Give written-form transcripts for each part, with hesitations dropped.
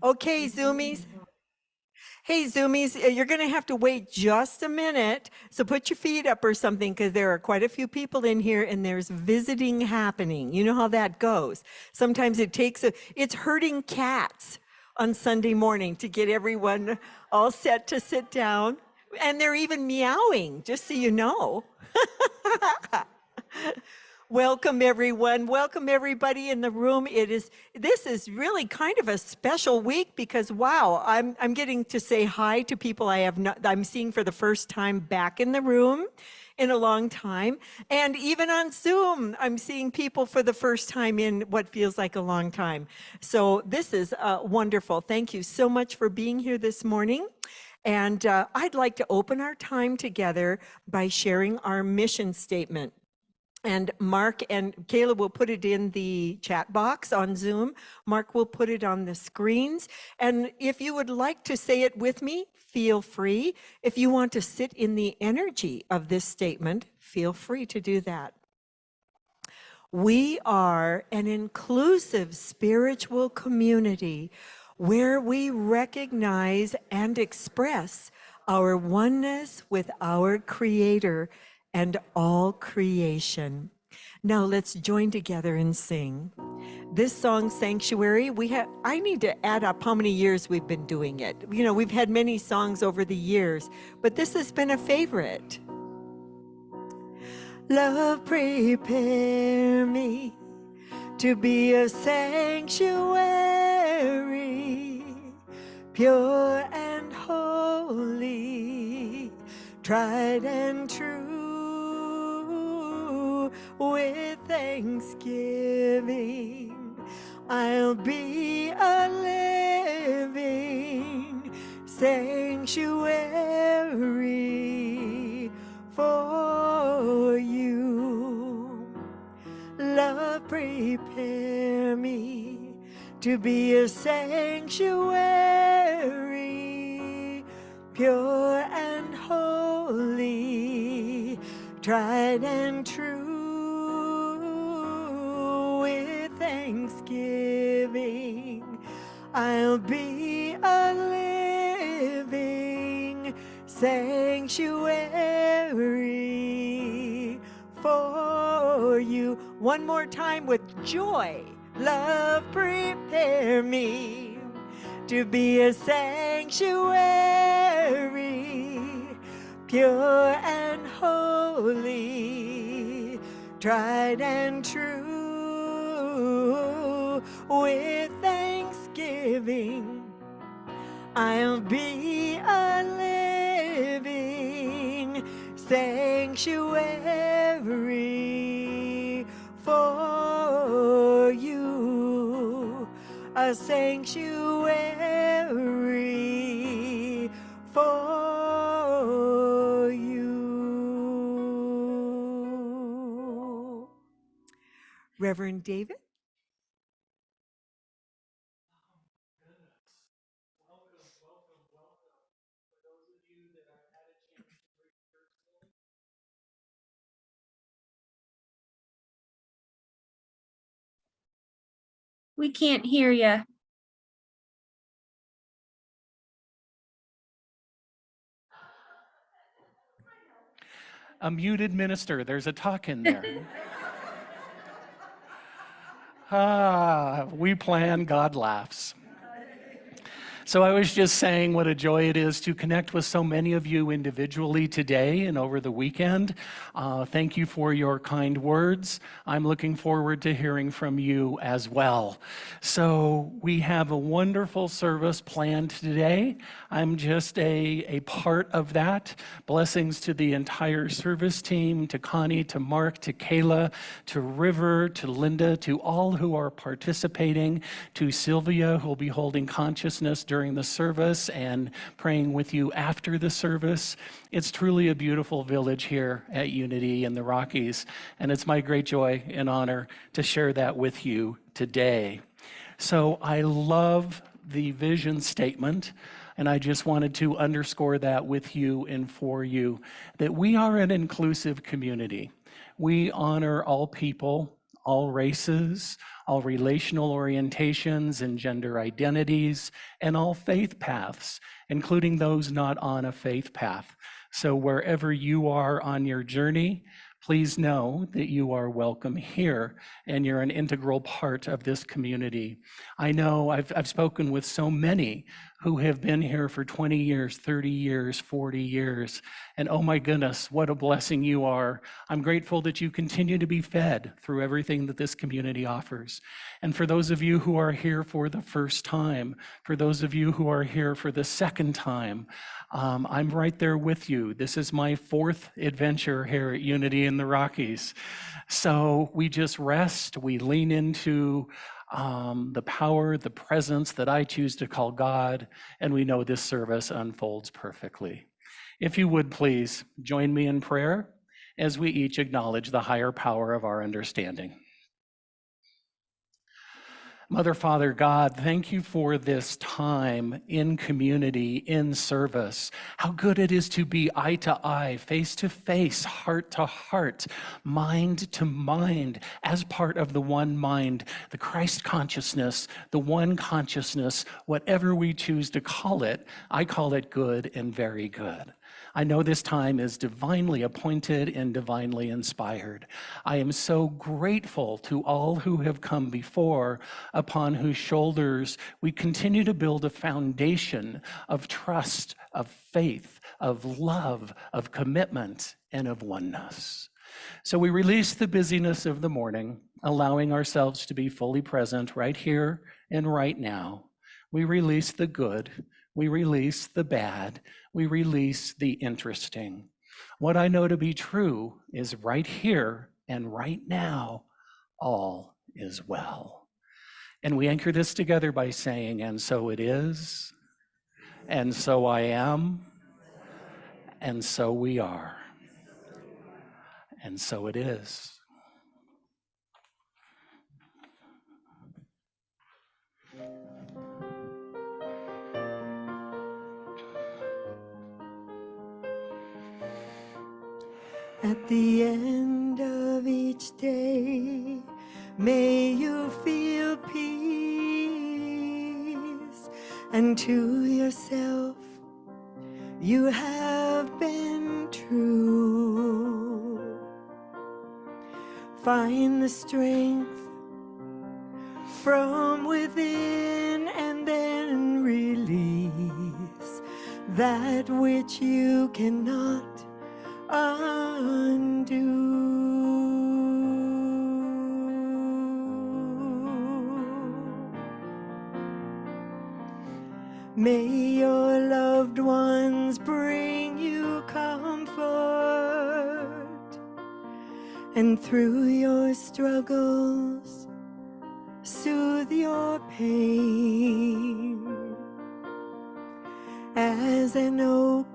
Okay, Zoomies. Hey, Zoomies, you're going to have to wait just a minute. So put your feet up or something because there are quite a few people in here and there's visiting happening. You know how that goes. Sometimes it's herding cats on Sunday morning to get everyone all set to sit down. And they're even meowing, just so you know. Welcome, everyone. Welcome, everybody in the room. This is really kind of a special week because, wow, I'm getting to say hi to people I'm seeing for the first time back in the room in a long time. And even on Zoom, I'm seeing people for the first time in what feels like a long time. So this is wonderful. Thank you so much for being here this morning. And I'd like to open our time together by sharing our mission statement. And Mark and Kayla will put it in the chat box on Zoom. Mark will put it on the screens. And if you would like to say it with me, feel free. If you want to sit in the energy of this statement, feel free to do that. We are an inclusive spiritual community where we recognize and express our oneness with our Creator and all creation. Now let's join together and sing. This song, Sanctuary, I need to add up how many years we've been doing it. You know, we've had many songs over the years, but this has been a favorite. Love, prepare me to be a sanctuary, pure and holy, tried and true, with thanksgiving. I'll be a living sanctuary for you. Love, prepare me to be a sanctuary, pure and holy, tried and true, with thanksgiving. I'll be a living sanctuary for you. One more time with joy. Love, prepare me to be a sanctuary, pure and holy, tried and true, with thanksgiving. I'll be a living sanctuary for you, a sanctuary for you. Reverend David? We can't hear you. A muted minister, there's a talk in there. We plan, God laughs. So I was just saying what a joy it is to connect with so many of you individually today and over the weekend. Thank you for your kind words. I'm looking forward to hearing from you as well. So we have a wonderful service planned today. I'm just a part of that. Blessings to the entire service team, to Connie, to Mark, to Kayla, to River, to Linda, to all who are participating, to Sylvia, who will be holding consciousness during the service and praying with you after the service. It's truly a beautiful village here at Unity in the Rockies, and it's my great joy and honor to share that with you today. So I love the vision statement, and I just wanted to underscore that with you and for you, that we are an inclusive community. We honor all people, all races, all relational orientations and gender identities, and all faith paths, including those not on a faith path. So wherever you are on your journey, please know that you are welcome here and you're an integral part of this community. I know I've spoken with so many who have been here for 20 years, 30 years, 40 years, and oh my goodness, what a blessing you are. I'm grateful that you continue to be fed through everything that this community offers. And for those of you who are here for the first time, for those of you who are here for the second time, I'm right there with you. This is my fourth adventure here at Unity in the Rockies. So we just rest, we lean into the power, the presence that I choose to call God, and we know this service unfolds perfectly. If you would please join me in prayer as we each acknowledge the higher power of our understanding. Mother, Father, God, thank you for this time in community, in service. How good it is to be eye to eye, face to face, heart to heart, mind to mind, as part of the one mind, the Christ consciousness, the one consciousness, whatever we choose to call it. I call it good and very good. I know this time is divinely appointed and divinely inspired. I am so grateful to all who have come before, upon whose shoulders we continue to build a foundation of trust, of faith, of love, of commitment, and of oneness. So we release the busyness of the morning, allowing ourselves to be fully present right here and right now. We release the good, we release the bad, we release the interesting. What I know to be true is right here and right now, all is well. And we anchor this together by saying, and so it is, and so I am, and so we are, and so it is. At the end of each day, may you feel peace, and to yourself you have been true. Find the strength from within and then release that which you cannot undo. May your loved ones bring you comfort, and through your struggles soothe your pain. As an oak,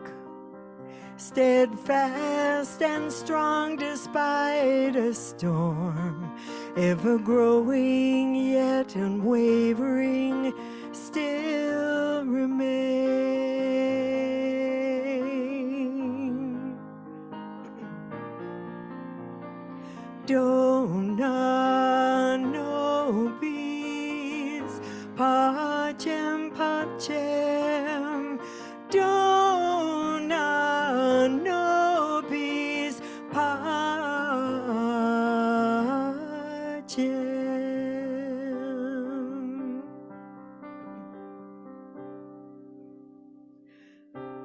steadfast and strong despite a storm, ever growing yet unwavering, still remain. Dona nobis pacem pacem, dona nobis pacem.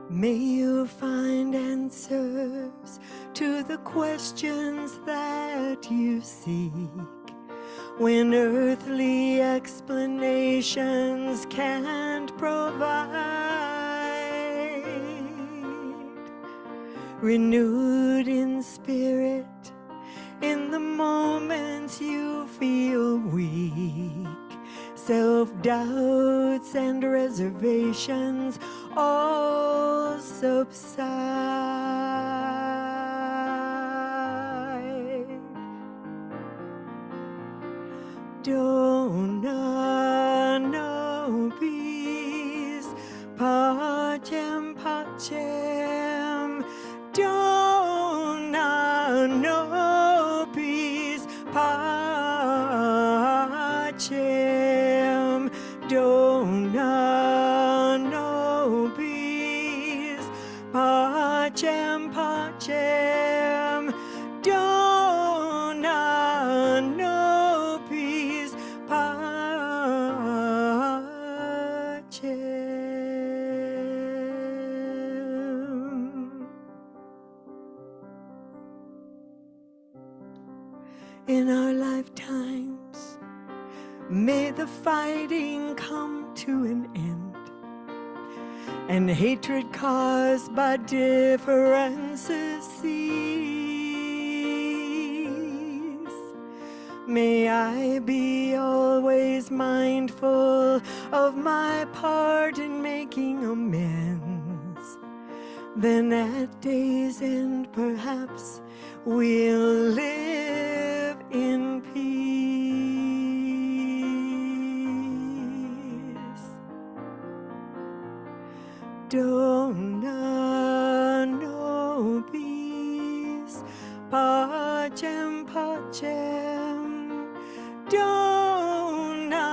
May you find answers to the questions that you seek, when earthly explanations can't provide. Renewed in spirit, in the moments you feel weak, self-doubts and reservations all subside. Dona nobis pacem pacem, dona nobis pacem. in our lifetimes. May the fighting come to an end, and hatred caused by differences cease. May I be always mindful of my part in making amends. Then at day's end, perhaps we'll live in peace. Dona nobis pacem pacem. Dona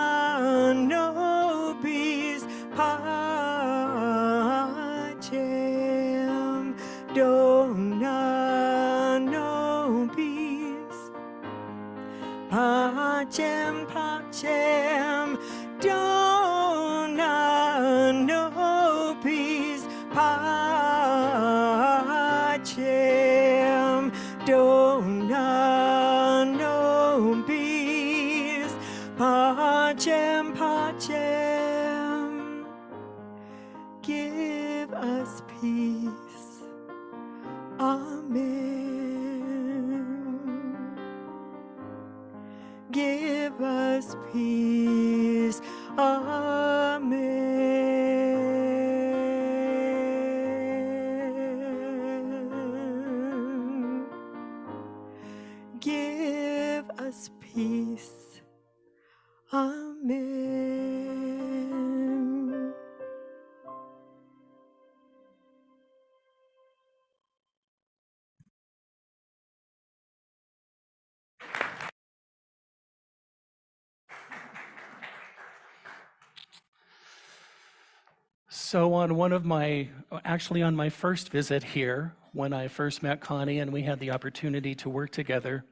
nobis pacem. Dona nobis pacem pacem. Dona nobis pacem. Dona nobis pacem pacem. Give us peace. Amen. Give us peace. Amen. Give us peace. Amen. So on my first visit here, when I first met Connie and we had the opportunity to work together,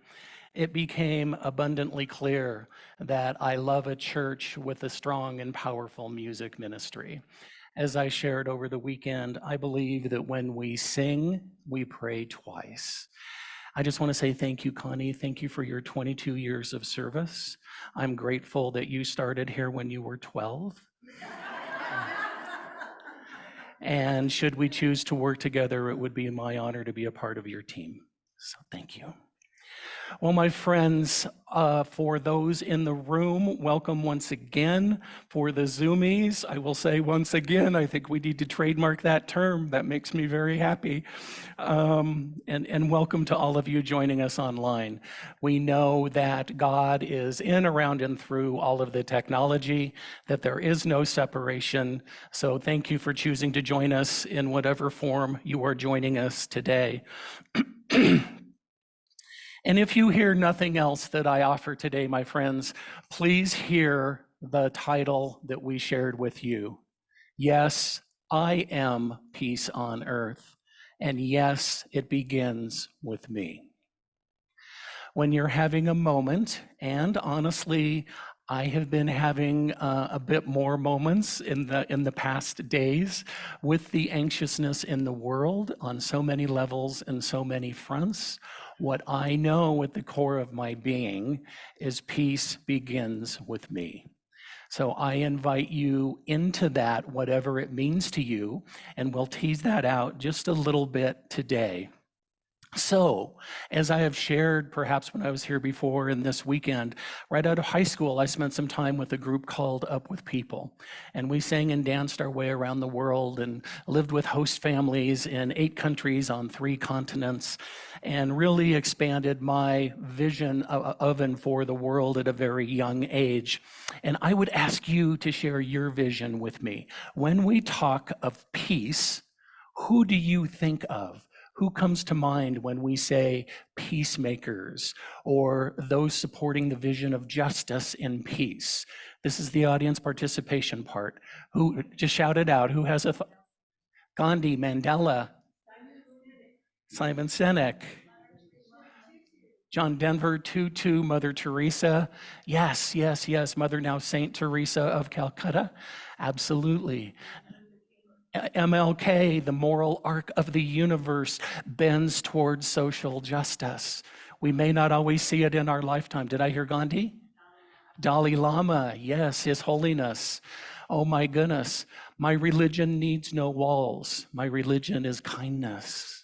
it became abundantly clear that I love a church with a strong and powerful music ministry. As I shared over the weekend, I believe that when we sing, we pray twice. I just want to say thank you, Connie. Thank you for your 22 years of service. I'm grateful that you started here when you were 12. And should we choose to work together, it would be my honor to be a part of your team. So thank you. Well, my friends, for those in the room, welcome once again. For the Zoomies, I will say once again, I think we need to trademark that term. That makes me very happy. And welcome to all of you joining us online. We know that God is in, around, and through all of the technology, that there is no separation. So thank you for choosing to join us in whatever form you are joining us today. And if you hear nothing else that I offer today, my friends, please hear the title that we shared with you. Yes, I am peace on earth. And yes, it begins with me. When you're having a moment, and honestly, I have been having a bit more moments in the past days with the anxiousness in the world on so many levels and so many fronts. What I know at the core of my being is peace begins with me. So I invite you into that, whatever it means to you, and we'll tease that out just a little bit today. So, as I have shared perhaps when I was here before and this weekend, right out of high school, I spent some time with a group called Up With People. And we sang and danced our way around the world and lived with host families in 8 countries on 3 continents, and really expanded my vision of and for the world at a very young age. And I would ask you to share your vision with me. When we talk of peace, who do you think of? Who comes to mind when we say peacemakers or those supporting the vision of justice and peace? This is the audience participation part. Who just shout it out? Who has a Gandhi, Mandela, Simon Sinek, John Denver, Tutu, Mother Teresa. Yes, yes, yes. Mother now Saint Teresa of Calcutta. Absolutely. MLK, the moral arc of the universe, bends towards social justice. We may not always see it in our lifetime. Did I hear Gandhi? Dalai Lama, yes, His Holiness. Oh my goodness, my religion needs no walls. My religion is kindness.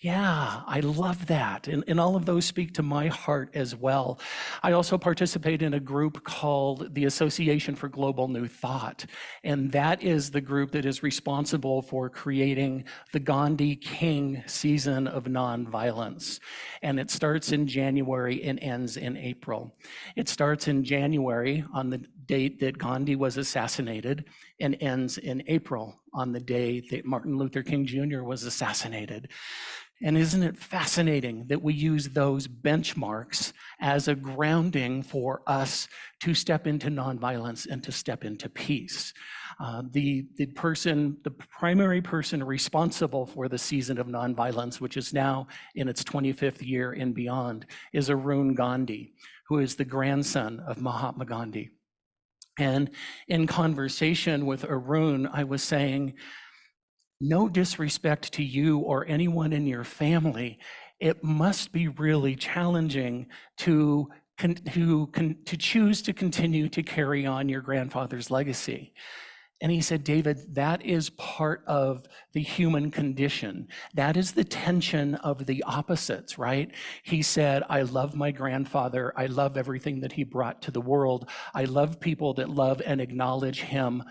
Yeah, I love that. And all of those speak to my heart as well. I also participate in a group called the Association for Global New Thought. And that is the group that is responsible for creating the Gandhi King season of nonviolence. And it starts in January and ends in April. It starts in January on the date that Gandhi was assassinated and ends in April on the day that Martin Luther King Jr. was assassinated. And isn't it fascinating that we use those benchmarks as a grounding for us to step into nonviolence and to step into peace? The primary person responsible for the season of nonviolence, which is now in its 25th year and beyond, is Arun Gandhi, who is the grandson of Mahatma Gandhi. And in conversation with Arun, I was saying, no disrespect to you or anyone in your family, it must be really challenging to choose to continue to carry on your grandfather's legacy. And he said, David, that is part of the human condition. That is the tension of the opposites, right? He said, I love my grandfather. I love everything that he brought to the world. I love people that love and acknowledge him.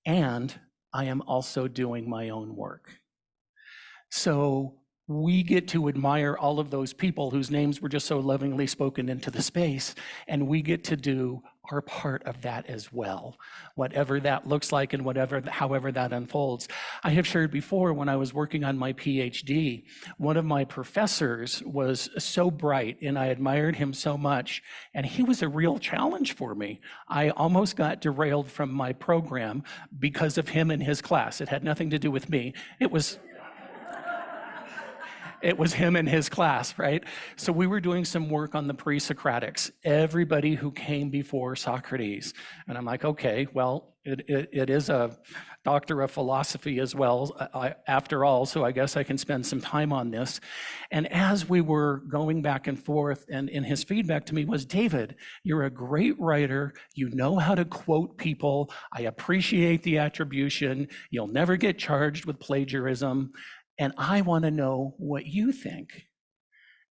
And I am also doing my own work. So we get to admire all of those people whose names were just so lovingly spoken into the space, and we get to do our part of that as well, whatever that looks like and however that unfolds. I have shared before, when I was working on my PhD, one of my professors was so bright and I admired him so much, and he was a real challenge for me. I almost got derailed from my program because of him and his class. It had nothing to do with me. It was him and his class, right? So we were doing some work on the pre-Socratics, everybody who came before Socrates. And I'm like, okay, well, it is a doctor of philosophy as well, after all, so I guess I can spend some time on this. And as we were going back and forth, and his feedback to me was, David, you're a great writer. You know how to quote people. I appreciate the attribution. You'll never get charged with plagiarism. And I want to know what you think.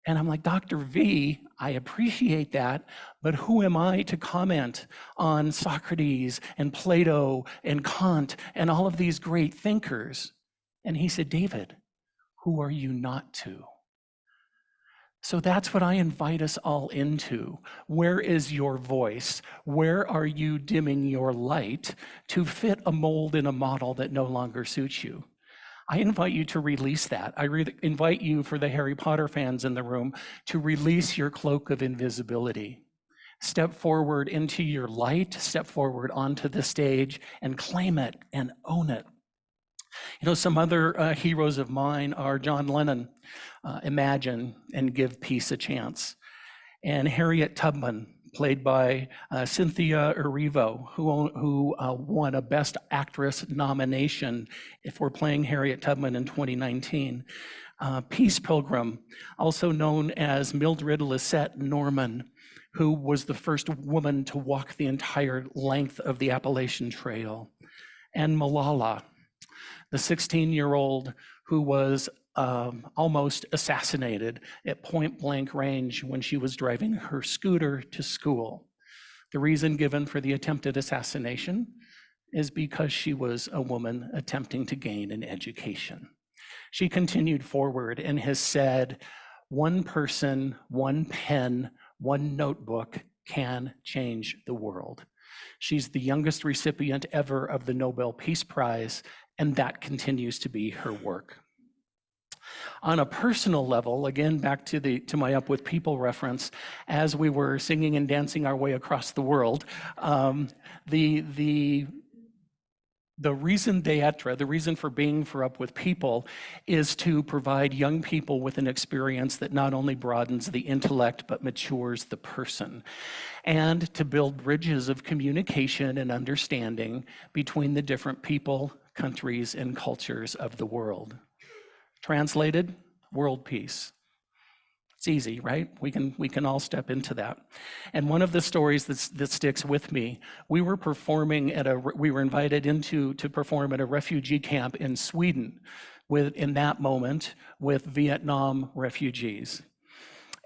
And I'm like, Dr. V, I appreciate that, but who am I to comment on Socrates and Plato and Kant and all of these great thinkers? And he said, David, who are you not to? So that's what I invite us all into. Where is your voice? Where are you dimming your light to fit a mold in a model that no longer suits you? I invite you to release that. I invite you, for the Harry Potter fans in the room, to release your cloak of invisibility. Step forward into your light, step forward onto the stage and claim it and own it. You know, some other heroes of mine are John Lennon, Imagine and Give Peace a Chance, and Harriet Tubman, played by Cynthia Erivo, who won a Best Actress nomination for playing Harriet Tubman in 2019. Peace Pilgrim, also known as Mildred Lisette Norman, who was the first woman to walk the entire length of the Appalachian Trail. And Malala, the 16-year-old who was almost assassinated at point blank range when she was driving her scooter to school. The reason given for the attempted assassination is because she was a woman attempting to gain an education. She continued forward and has said, one person, one pen, one notebook can change the world. She's the youngest recipient ever of the Nobel Peace Prize, and that continues to be her work. On a personal level, again, back to my Up With People reference, as we were singing and dancing our way across the world, the raison d'etre, the reason for being for Up With People, is to provide young people with an experience that not only broadens the intellect, but matures the person, and to build bridges of communication and understanding between the different people, countries, and cultures of the world. Translated, world peace. It's easy, right? We can all step into that. And one of the stories that sticks with me, we were invited to perform at a refugee camp in Sweden in that moment with Vietnam refugees.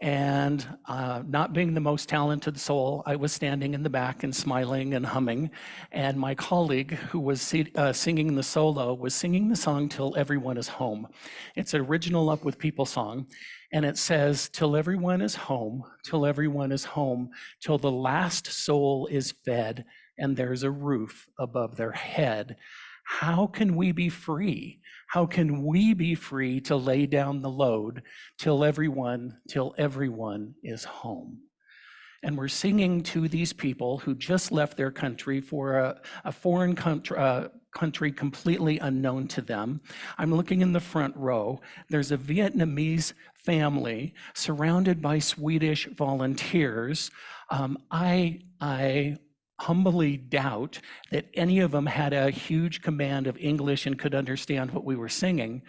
And not being the most talented soul, I was standing in the back and smiling and humming. And my colleague, who was singing the solo, was singing the song Till Everyone is Home. It's an original Up With People song. And it says, till everyone is home, till everyone is home, till the last soul is fed and there's a roof above their head. How can we be free? How can we be free to lay down the load till everyone is home? And we're singing to these people who just left their country for a foreign country completely unknown to them. I'm looking in the front row. There's a Vietnamese family surrounded by Swedish volunteers. I humbly doubt that any of them had a huge command of English and could understand what we were singing.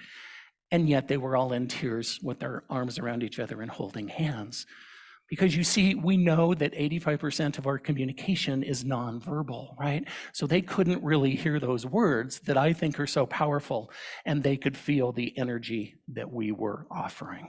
And yet they were all in tears with their arms around each other and holding hands. Because you see, we know that 85% of our communication is nonverbal, right? So they couldn't really hear those words that I think are so powerful, and they could feel the energy that we were offering.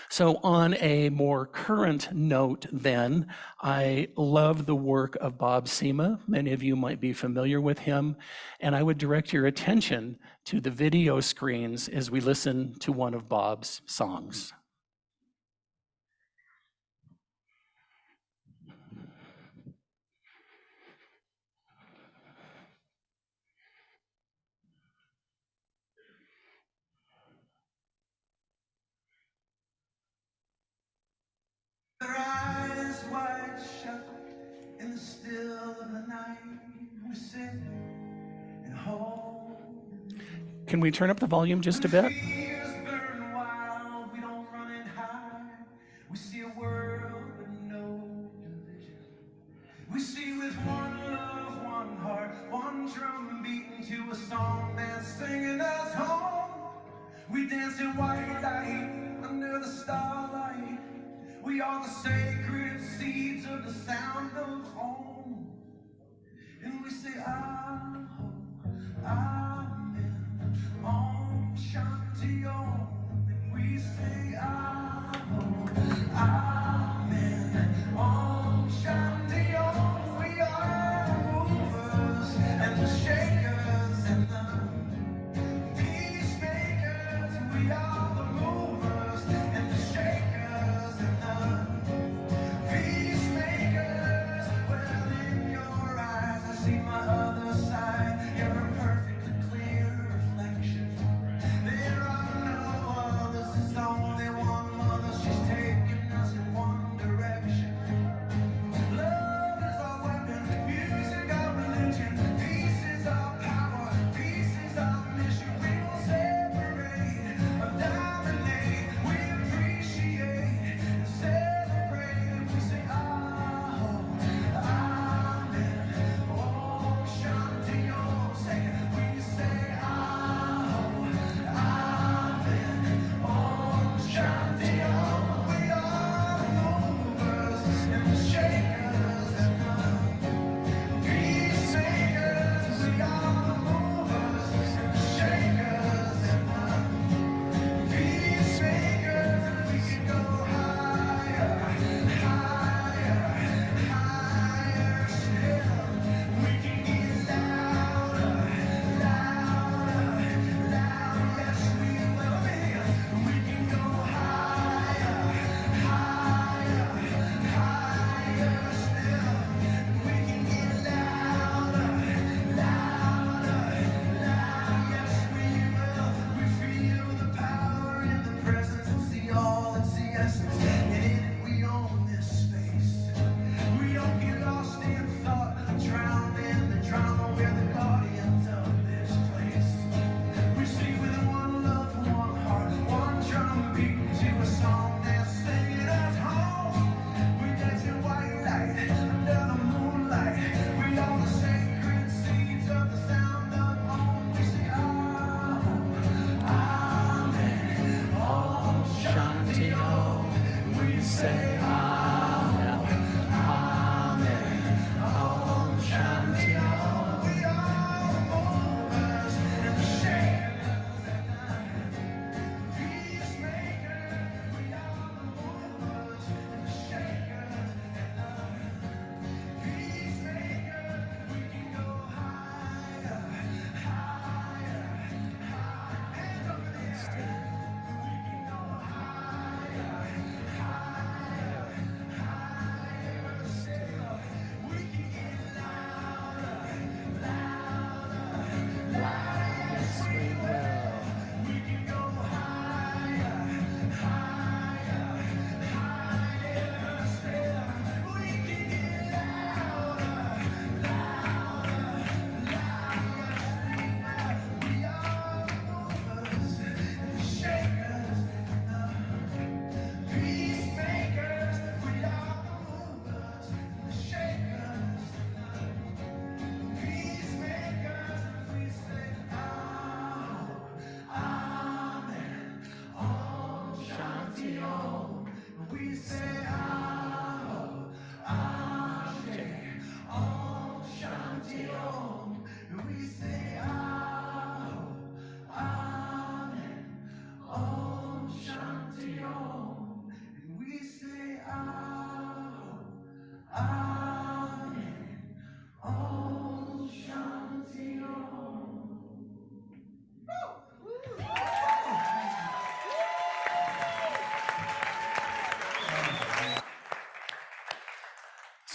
So on a more current note then, I love the work of Bob Sema. Many of you might be familiar with him, and I would direct your attention to the video screens as we listen to one of Bob's songs. Their eyes wide shut in the still of the night, we sit and hold. Can we turn up the volume just a bit? Fears burn wild, we don't run and hide. We see a world with no division. We see with one love, one heart, one drum beating to a song that's singing us home. We dance in white light under the starlight. We are the sacred seeds of the sound of home. And we say, Amen, Om Shanti Om. And we say, Amen, Om Shanti Om. We are the movers and the shakers and the peacemakers. We are the movers and the shakers and the peacemakers. Well, in your eyes I see my other side.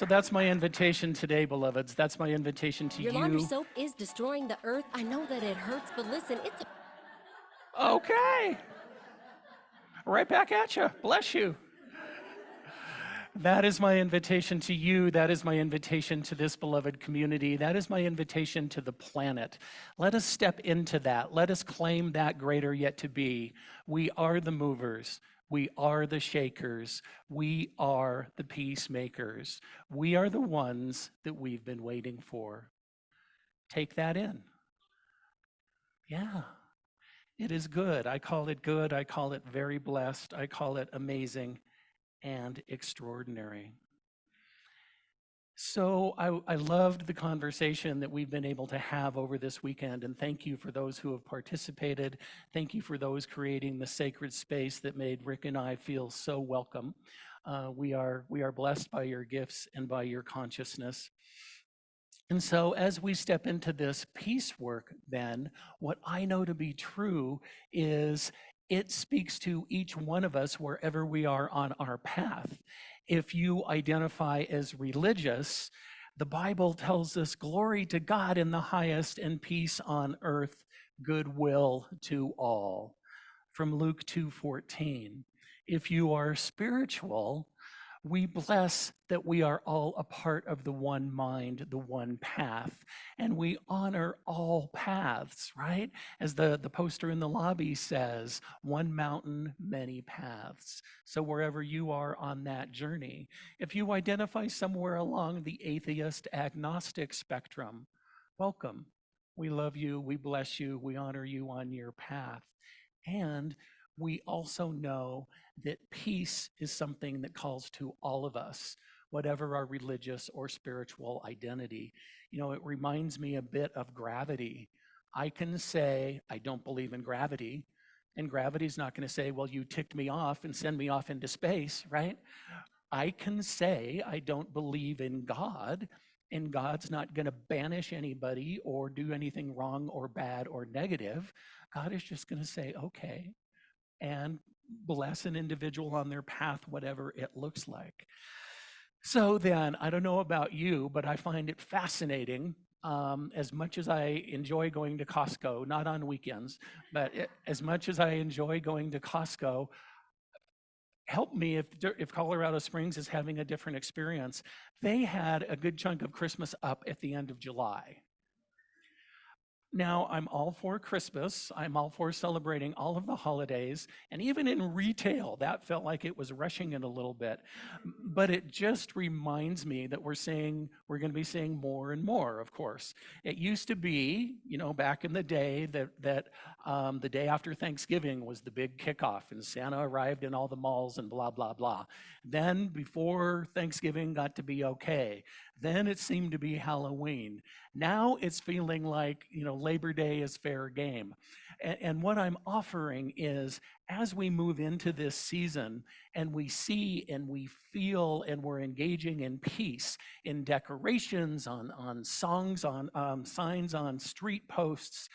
So that's my invitation today, beloveds. That's my invitation to Your laundry you. soap is destroying the earth. I know that it hurts, but listen, it's Okay. Right back at you. Bless you. That is my invitation to you. That is my invitation to this beloved community. That is my invitation to the planet. Let us step into that. Let us claim that greater yet to be. We are the movers. We are the shakers. We are the peacemakers. We are the ones that we've been waiting for. Take that in. Yeah, it is good. I call it good. I call it very blessed. I call it amazing and extraordinary. So I loved the conversation that we've been able to have over this weekend, and thank you for those who have participated. Thank you for those creating the sacred space that made Rick and I feel so welcome. We are blessed by your gifts and by your consciousness. And so, as we step into this peace work, then, what I know to be true is it speaks to each one of us wherever we are on our path. If you identify as religious, the Bible tells us glory to God in the highest and peace on earth, goodwill to all. From Luke 2:14. If you are spiritual, we bless that we are all a part of the one mind, the one path, and we honor all paths, right? As the poster in the lobby says, one mountain, many paths. So wherever you are on that journey, if you identify somewhere along the atheist agnostic spectrum, welcome. We love you, we bless you, we honor you on your path. And we also know that peace is something that calls to all of us, whatever our religious or spiritual identity. You know, it reminds me a bit of gravity. I can say, I don't believe in gravity, and gravity's not going to say, well, you ticked me off and send me off into space, right? I can say, I don't believe in God, and God's not going to banish anybody or do anything wrong or bad or negative. God is just going to say, okay, and bless an individual on their path, whatever it looks like. So then, I don't know about you, but I find it fascinating. As much as I enjoy going to Costco, not on weekends, but as much as I enjoy going to Costco, help me if Colorado Springs is having a different experience. They had a good chunk of Christmas up at the end of July. Now, I'm all for Christmas. I'm all for celebrating all of the holidays. And even in retail, that felt like it was rushing it a little bit. But it just reminds me that we're going to be seeing more and more, of course. It used to be, you know, back in the day that the day after Thanksgiving was the big kickoff and Santa arrived in all the malls and blah, blah, blah. Then before Thanksgiving got to be okay, then it seemed to be Halloween. Now it's feeling like, you know, Labor Day is fair game. And what I'm offering is as we move into this season and we see and we feel and we're engaging in peace, in decorations, on songs, on signs, on street posts,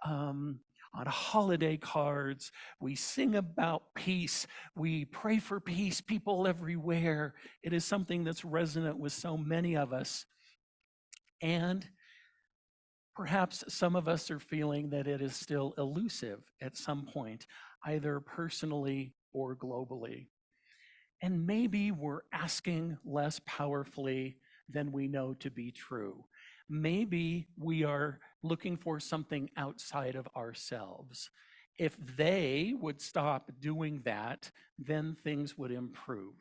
on holiday cards, we sing about peace, we pray for peace, people everywhere. It is something that's resonant with so many of us. And perhaps some of us are feeling that it is still elusive at some point, either personally or globally. And maybe we're asking less powerfully than we know to be true. Maybe we are looking for something outside of ourselves. If they would stop doing that, then things would improve.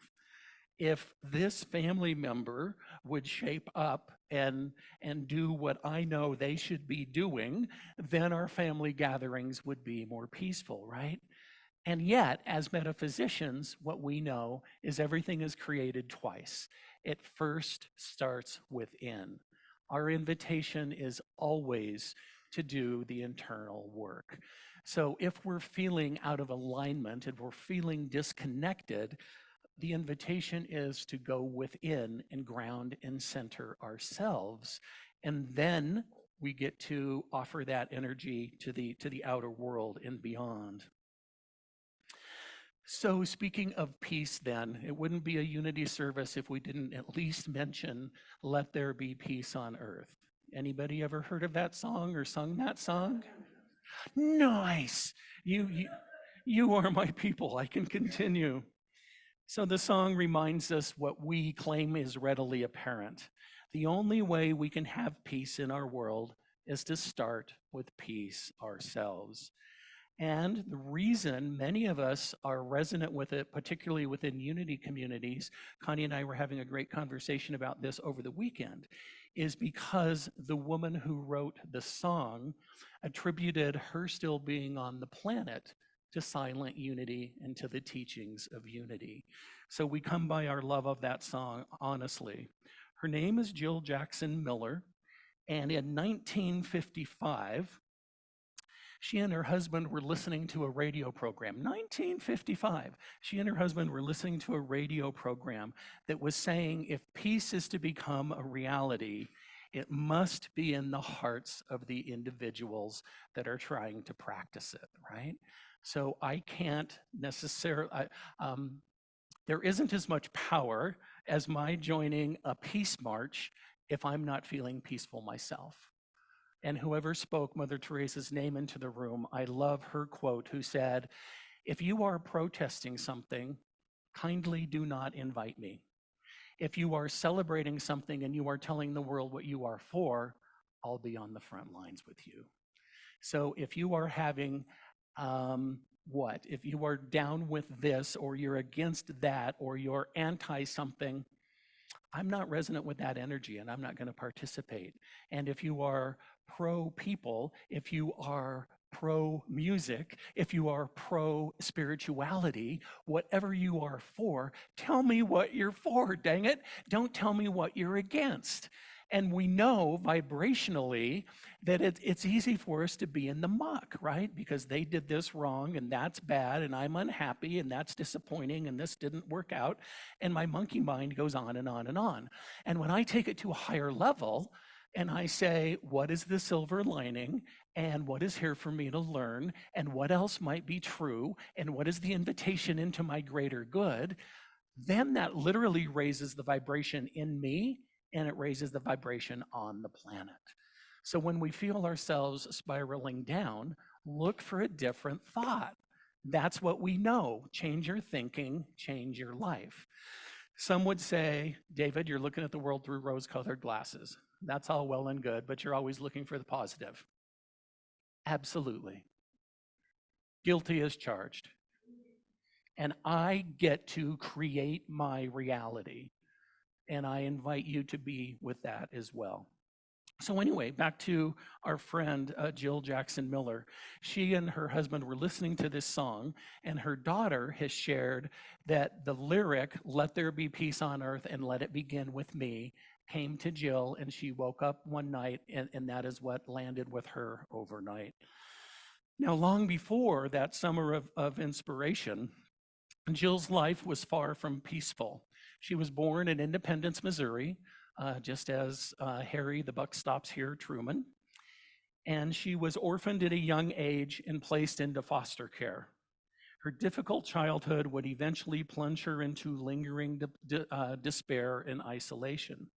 If this family member would shape up and do what I know they should be doing, then our family gatherings would be more peaceful, right? And yet, as metaphysicians, what we know is everything is created twice. It first starts within. Our invitation is always to do the internal work. So if we're feeling out of alignment and we're feeling disconnected, the invitation is to go within and ground and center ourselves. And then we get to offer that energy to the outer world and beyond. So, speaking of peace, then, it wouldn't be a unity service if we didn't at least mention "Let There Be Peace on Earth." Anybody ever heard of that song or sung that song? Nice. You are my people. I can continue. So the song reminds us what we claim is readily apparent. The only way we can have peace in our world is to start with peace ourselves. And the reason many of us are resonant with it, particularly within unity communities, Connie and I were having a great conversation about this over the weekend, is because the woman who wrote the song attributed her still being on the planet to silent unity and to the teachings of unity. So we come by our love of that song honestly. Her name is Jill Jackson Miller, and in 1955, she and her husband were listening to a radio program. 1955. She and her husband were listening to a radio program that was saying if peace is to become a reality, it must be in the hearts of the individuals that are trying to practice it, right? So I can't necessarily, there isn't as much power as my joining a peace march if I'm not feeling peaceful myself. And whoever spoke Mother Teresa's name into the room, I love her quote, who said, "If you are protesting something, kindly do not invite me. If you are celebrating something and you are telling the world what you are for, I'll be on the front lines with you." So if you are having if you are down with this, or you're against that, or you're anti something, I'm not resonant with that energy and I'm not going to participate. And if you are pro people, if you are pro music, if you are pro spirituality, whatever you are for, tell me what you're for, dang it. Don't tell me what you're against. And we know vibrationally that it's easy for us to be in the muck, right? Because they did this wrong and that's bad and I'm unhappy and that's disappointing and this didn't work out. And my monkey mind goes on and on and on. And when I take it to a higher level and I say, what is the silver lining and what is here for me to learn and what else might be true and what is the invitation into my greater good, then that literally raises the vibration in me and it raises the vibration on the planet. So when we feel ourselves spiraling down, look for a different thought. That's what we know. Change your thinking, change your life. Some would say, David, you're looking at the world through rose-colored glasses. That's all well and good, but you're always looking for the positive. Absolutely. Guilty as charged. And I get to create my reality. And I invite you to be with that as well. So anyway, back to our friend Jill Jackson Miller. She and her husband were listening to this song, and her daughter has shared that the lyric, "Let there be peace on earth and let it begin with me," came to Jill, and she woke up one night, and that is what landed with her overnight. Now, long before that summer of inspiration, Jill's life was far from peaceful. She was born in Independence, Missouri, just as Harry, the buck stops here, Truman. And she was orphaned at a young age and placed into foster care. Her difficult childhood would eventually plunge her into lingering despair and isolation.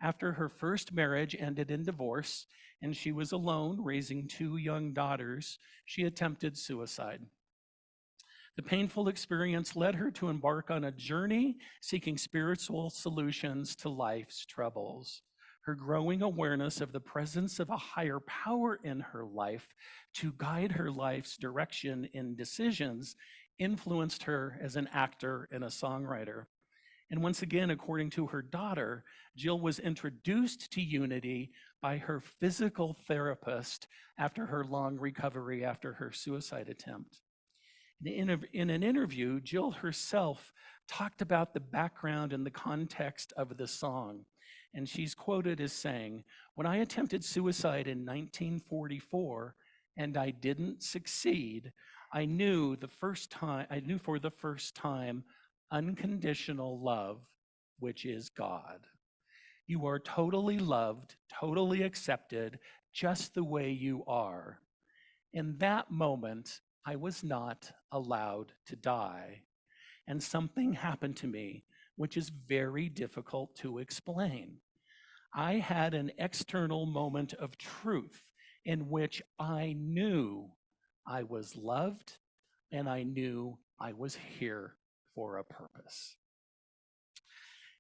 After her first marriage ended in divorce, and she was alone raising two young daughters, she attempted suicide. The painful experience led her to embark on a journey seeking spiritual solutions to life's troubles. Her growing awareness of the presence of a higher power in her life to guide her life's direction in decisions influenced her as an actor and a songwriter. And once again, according to her daughter, Jill was introduced to unity by her physical therapist after her long recovery after her suicide attempt. In an interview, Jill herself talked about the background and the context of the song. And she's quoted as saying, "When I attempted suicide in 1944 and I didn't succeed, I knew for the first time unconditional love, which is God. You are totally loved, totally accepted, just the way you are. In that moment, I was not allowed to die. and something happened to me, which is very difficult to explain. I had an external moment of truth in which I knew I was loved and I knew I was here for a purpose.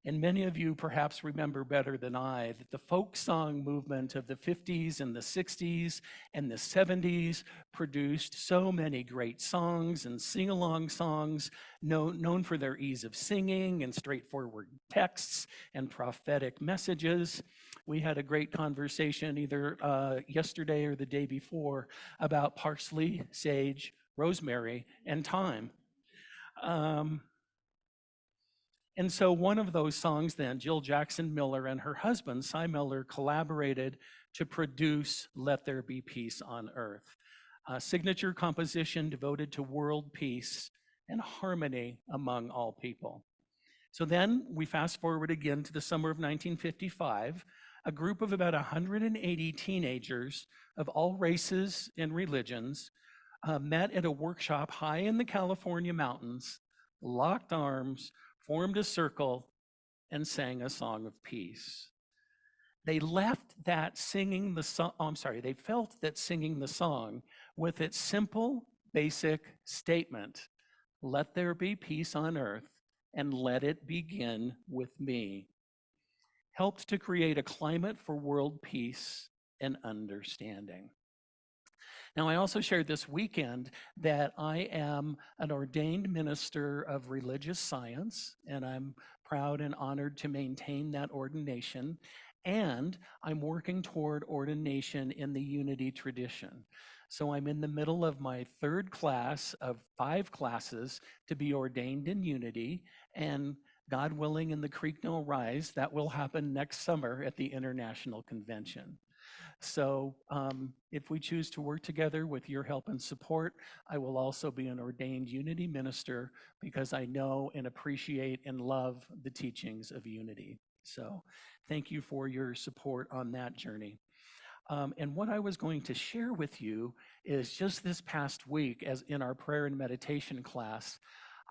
And many of you perhaps remember better than I that the folk song movement of the 50s and the 60s and the 70s produced so many great songs and sing-along songs known for their ease of singing and straightforward texts and prophetic messages. We had a great conversation either yesterday or the day before about parsley, sage, rosemary, and thyme. And so one of those songs then, Jill Jackson Miller and her husband, Cy Miller, collaborated to produce Let There Be Peace on Earth, a signature composition devoted to world peace and harmony among all people. So then we fast forward again to the summer of 1955. A group of about 180 teenagers of all races and religions met at a workshop high in the California mountains, locked arms, formed a circle, and sang a song of peace. They left that singing the song, they felt that singing the song with its simple, basic statement, let there be peace on earth and let it begin with me, helped to create a climate for world peace and understanding. Now, I also shared this weekend that I am an ordained minister of religious science, and I'm proud and honored to maintain that ordination. And I'm working toward ordination in the Unity tradition. So I'm in the middle of my third class of 5 classes to be ordained in Unity, and God willing, in the Creek No Rise, that will happen next summer at the International Convention. So if we choose to work together with your help and support, I will also be an ordained Unity minister because I know and appreciate and love the teachings of Unity. So thank you for your support on that journey. And what I was going to share with you is just this past week, as in our prayer and meditation class,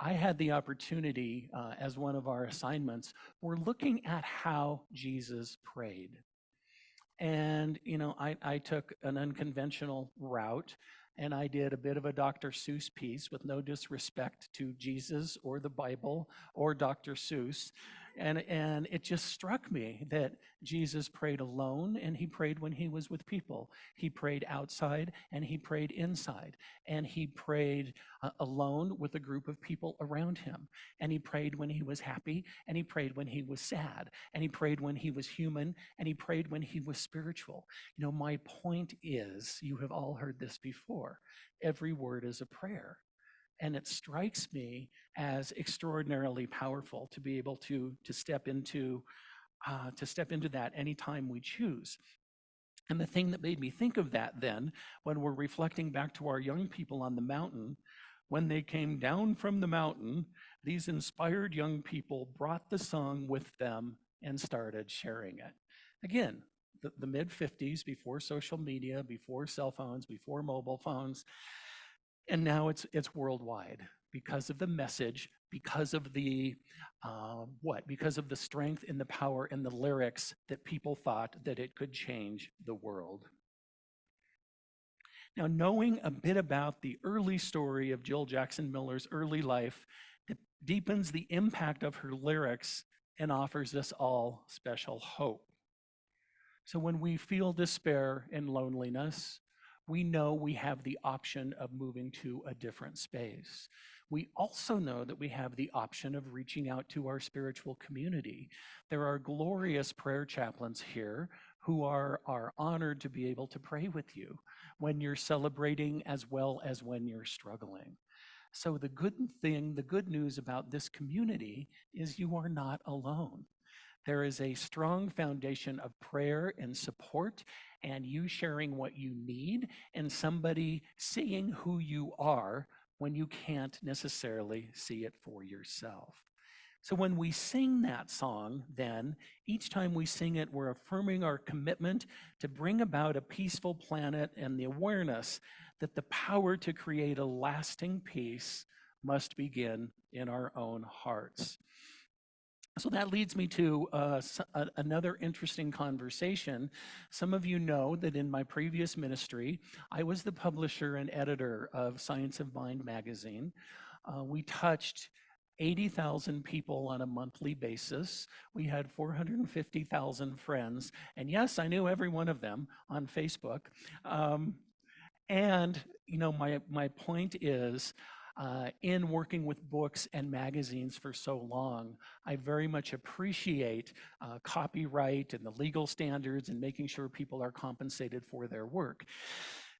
I had the opportunity as one of our assignments, we're looking at how Jesus prayed. And, you know, I took an unconventional route and I did a bit of a Dr. Seuss piece with no disrespect to Jesus or the Bible or Dr. Seuss. And it just struck me that Jesus prayed alone and he prayed when he was with people. He prayed outside and he prayed inside. And he prayed alone with a group of people around him. And he prayed when he was happy and he prayed when he was sad. And he prayed when he was human and he prayed when he was spiritual. You know, my point is, you have all heard this before, every word is a prayer. And it strikes me as extraordinarily powerful to be able to step into that anytime we choose. And the thing that made me think of that then, when we're reflecting back to our young people on the mountain, when they came down from the mountain, these inspired young people brought the song with them and started sharing it. Again, the mid-50s, before social media, before cell phones, before mobile phones, and now it's worldwide because of the message, because of the because of the strength and the power and the lyrics that people thought that it could change the world. Now, knowing a bit about the early story of Jill Jackson Miller's early life, it deepens the impact of her lyrics and offers us all special hope. So when we feel despair and loneliness, we know we have the option of moving to a different space. We also know that we have the option of reaching out to our spiritual community. There are glorious prayer chaplains here who are honored to be able to pray with you when you're celebrating as well as when you're struggling. So the good news about this community is you are not alone. There is a strong foundation of prayer and support and you sharing what you need and somebody seeing who you are when you can't necessarily see it for yourself. So when we sing that song, then, each time we sing it, we're affirming our commitment to bring about a peaceful planet and the awareness that the power to create a lasting peace must begin in our own hearts. So that leads me to another interesting conversation. Some of you know that in my previous ministry, I was the publisher and editor of Science of Mind magazine. We touched 80,000 people on a monthly basis. We had 450,000 friends. And yes, I knew every one of them on Facebook. And my point is, in working with books and magazines for so long, I very much appreciate copyright and the legal standards and making sure people are compensated for their work.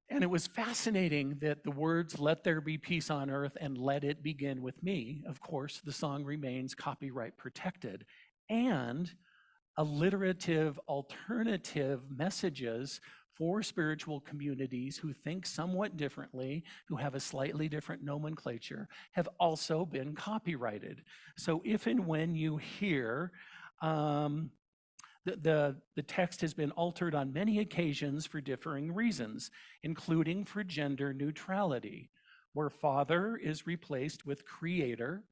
And it was fascinating that the words, "Let there be peace on earth" and "Let it begin with me," of course, the song remains copyright protected. And alliterative alternative messages for spiritual communities who think somewhat differently, who have a slightly different nomenclature, have also been copyrighted. So if and when you hear the text has been altered on many occasions for differing reasons, including for gender neutrality, where father is replaced with creator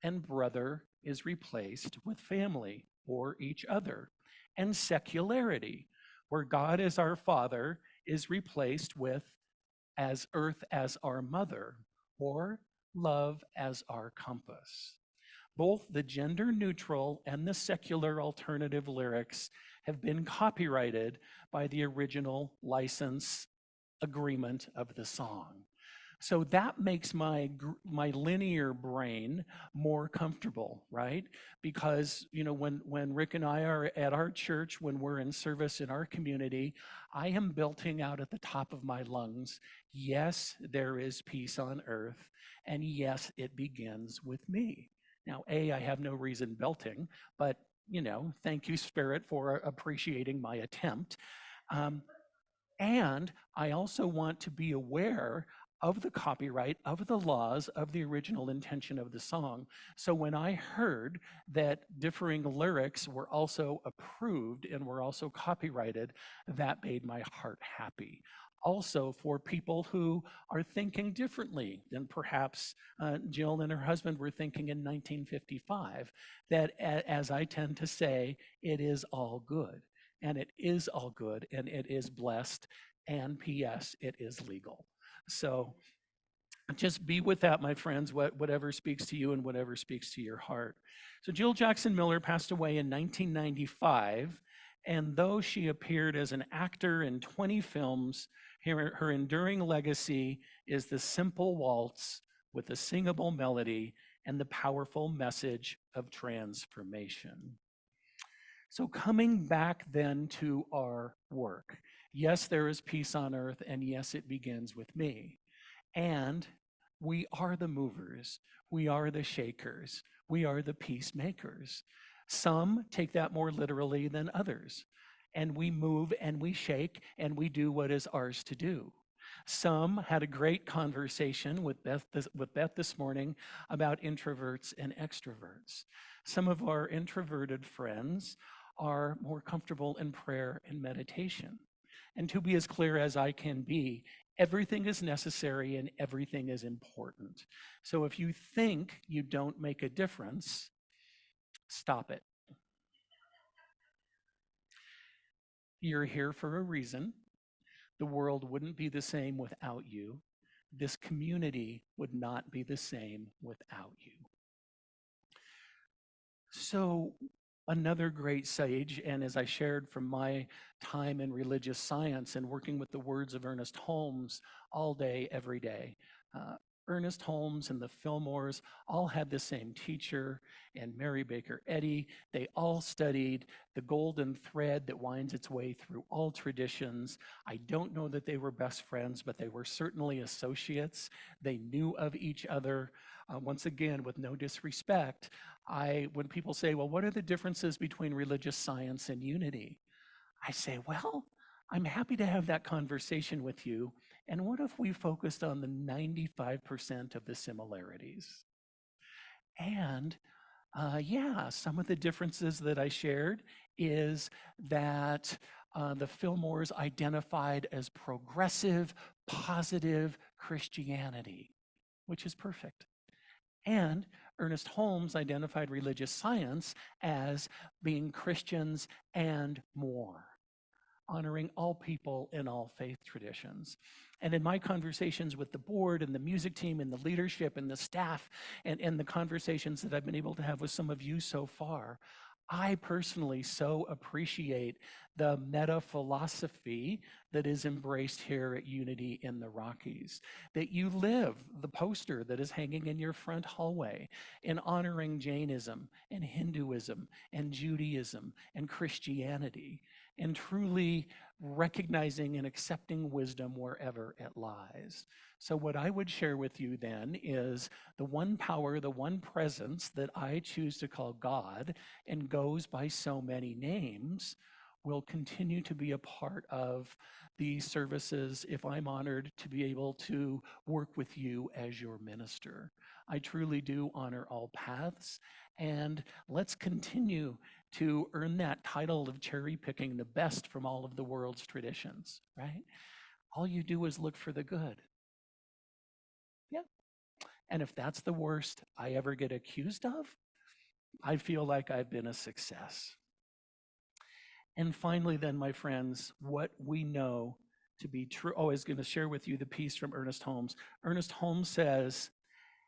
and brother is replaced with family or each other, and secularity, where God as our father is replaced with as earth as our mother, or love as our compass. Both the gender neutral and the secular alternative lyrics have been copyrighted by the original license agreement of the song. So that makes my linear brain more comfortable, right? Because when Rick and I are at our church, when we're in service in our community, I am belting out at the top of my lungs, "Yes, there is peace on earth, and yes, it begins with me." Now, I have no reason belting, but thank you, Spirit, for appreciating my attempt. And I also want to be aware of the copyright, of the laws, of the original intention of the song. So when I heard that differing lyrics were also approved and were also copyrighted, that made my heart happy. Also, for people who are thinking differently than perhaps Jill and her husband were thinking in 1955, that as I tend to say, it is all good. And it is all good, and it is blessed, and P.S., it is legal. So just be with that, my friends, whatever speaks to you and whatever speaks to your heart. So Jill Jackson Miller passed away in 1995, and though she appeared as an actor in 20 films, her enduring legacy is the simple waltz with a singable melody and the powerful message of transformation. So coming back then to our work, yes, there is peace on earth, and yes, it begins with me. And we are the movers, we are the shakers, we are the peacemakers. Some take that more literally than others, and we move and we shake and we do what is ours to do. Some had a great conversation with Beth this morning about introverts and extroverts. Some of our introverted friends are more comfortable in prayer and meditation. And to be as clear as I can be, everything is necessary and everything is important. So if you think you don't make a difference, stop it. You're here for a reason. The world wouldn't be the same without you. This community would not be the same without you. So another great sage, and as I shared from my time in religious science and working with the words of Ernest Holmes all day, every day, Ernest Holmes and the Fillmores all had the same teacher, and Mary Baker Eddy. They all studied the golden thread that winds its way through all traditions. I don't know that they were best friends, but they were certainly associates. They knew of each other. Once again, with no disrespect, when people say, well, what are the differences between religious science and unity? I say, well, I'm happy to have that conversation with you. And what if we focused on the 95% of the similarities? And some of the differences that I shared is that the Fillmores identified as progressive, positive Christianity, which is perfect. And Ernest Holmes identified religious science as being Christians and more, honoring all people in all faith traditions. And in my conversations with the board and the music team and the leadership and the staff and the conversations that I've been able to have with some of you so far, I personally so appreciate the meta philosophy that is embraced here at Unity in the Rockies. That you live the poster that is hanging in your front hallway in honoring Jainism and Hinduism and Judaism and Christianity, and truly recognizing and accepting wisdom wherever it lies. So, what I would share with you then is the one power, the one presence that I choose to call God and goes by so many names will continue to be a part of these services if I'm honored to be able to work with you as your minister. I truly do honor all paths, and let's continue to earn that title of cherry picking the best from all of the world's traditions, right? All you do is look for the good. Yeah. And if that's the worst I ever get accused of, I feel like I've been a success. And finally, then, my friends, what we know to be true. Oh, I was going to share with you the piece from Ernest Holmes. Ernest Holmes says,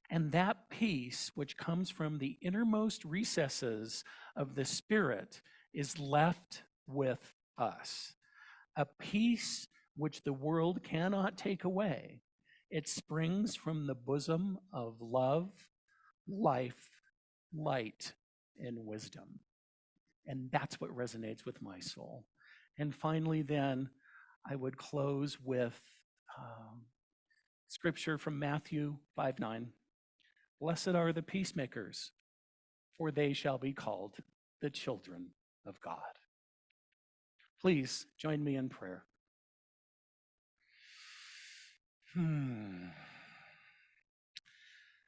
and that peace which comes from the innermost recesses of the spirit is left with us. A peace which the world cannot take away. It springs from the bosom of love, life, light, and wisdom. And that's what resonates with my soul. And finally, then, I would close with scripture from Matthew 5:9. Blessed are the peacemakers, for they shall be called the children of God. Please join me in prayer.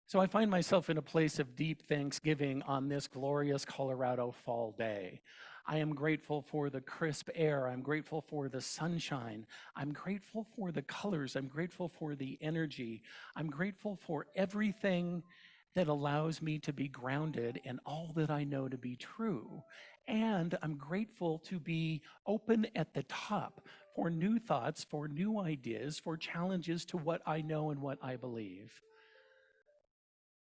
So I find myself in a place of deep thanksgiving on this glorious Colorado fall day. I am grateful for the crisp air. I'm grateful for the sunshine. I'm grateful for the colors. I'm grateful for the energy. I'm grateful for everything that allows me to be grounded in all that I know to be true. And I'm grateful to be open at the top for new thoughts, for new ideas, for challenges to what I know and what I believe.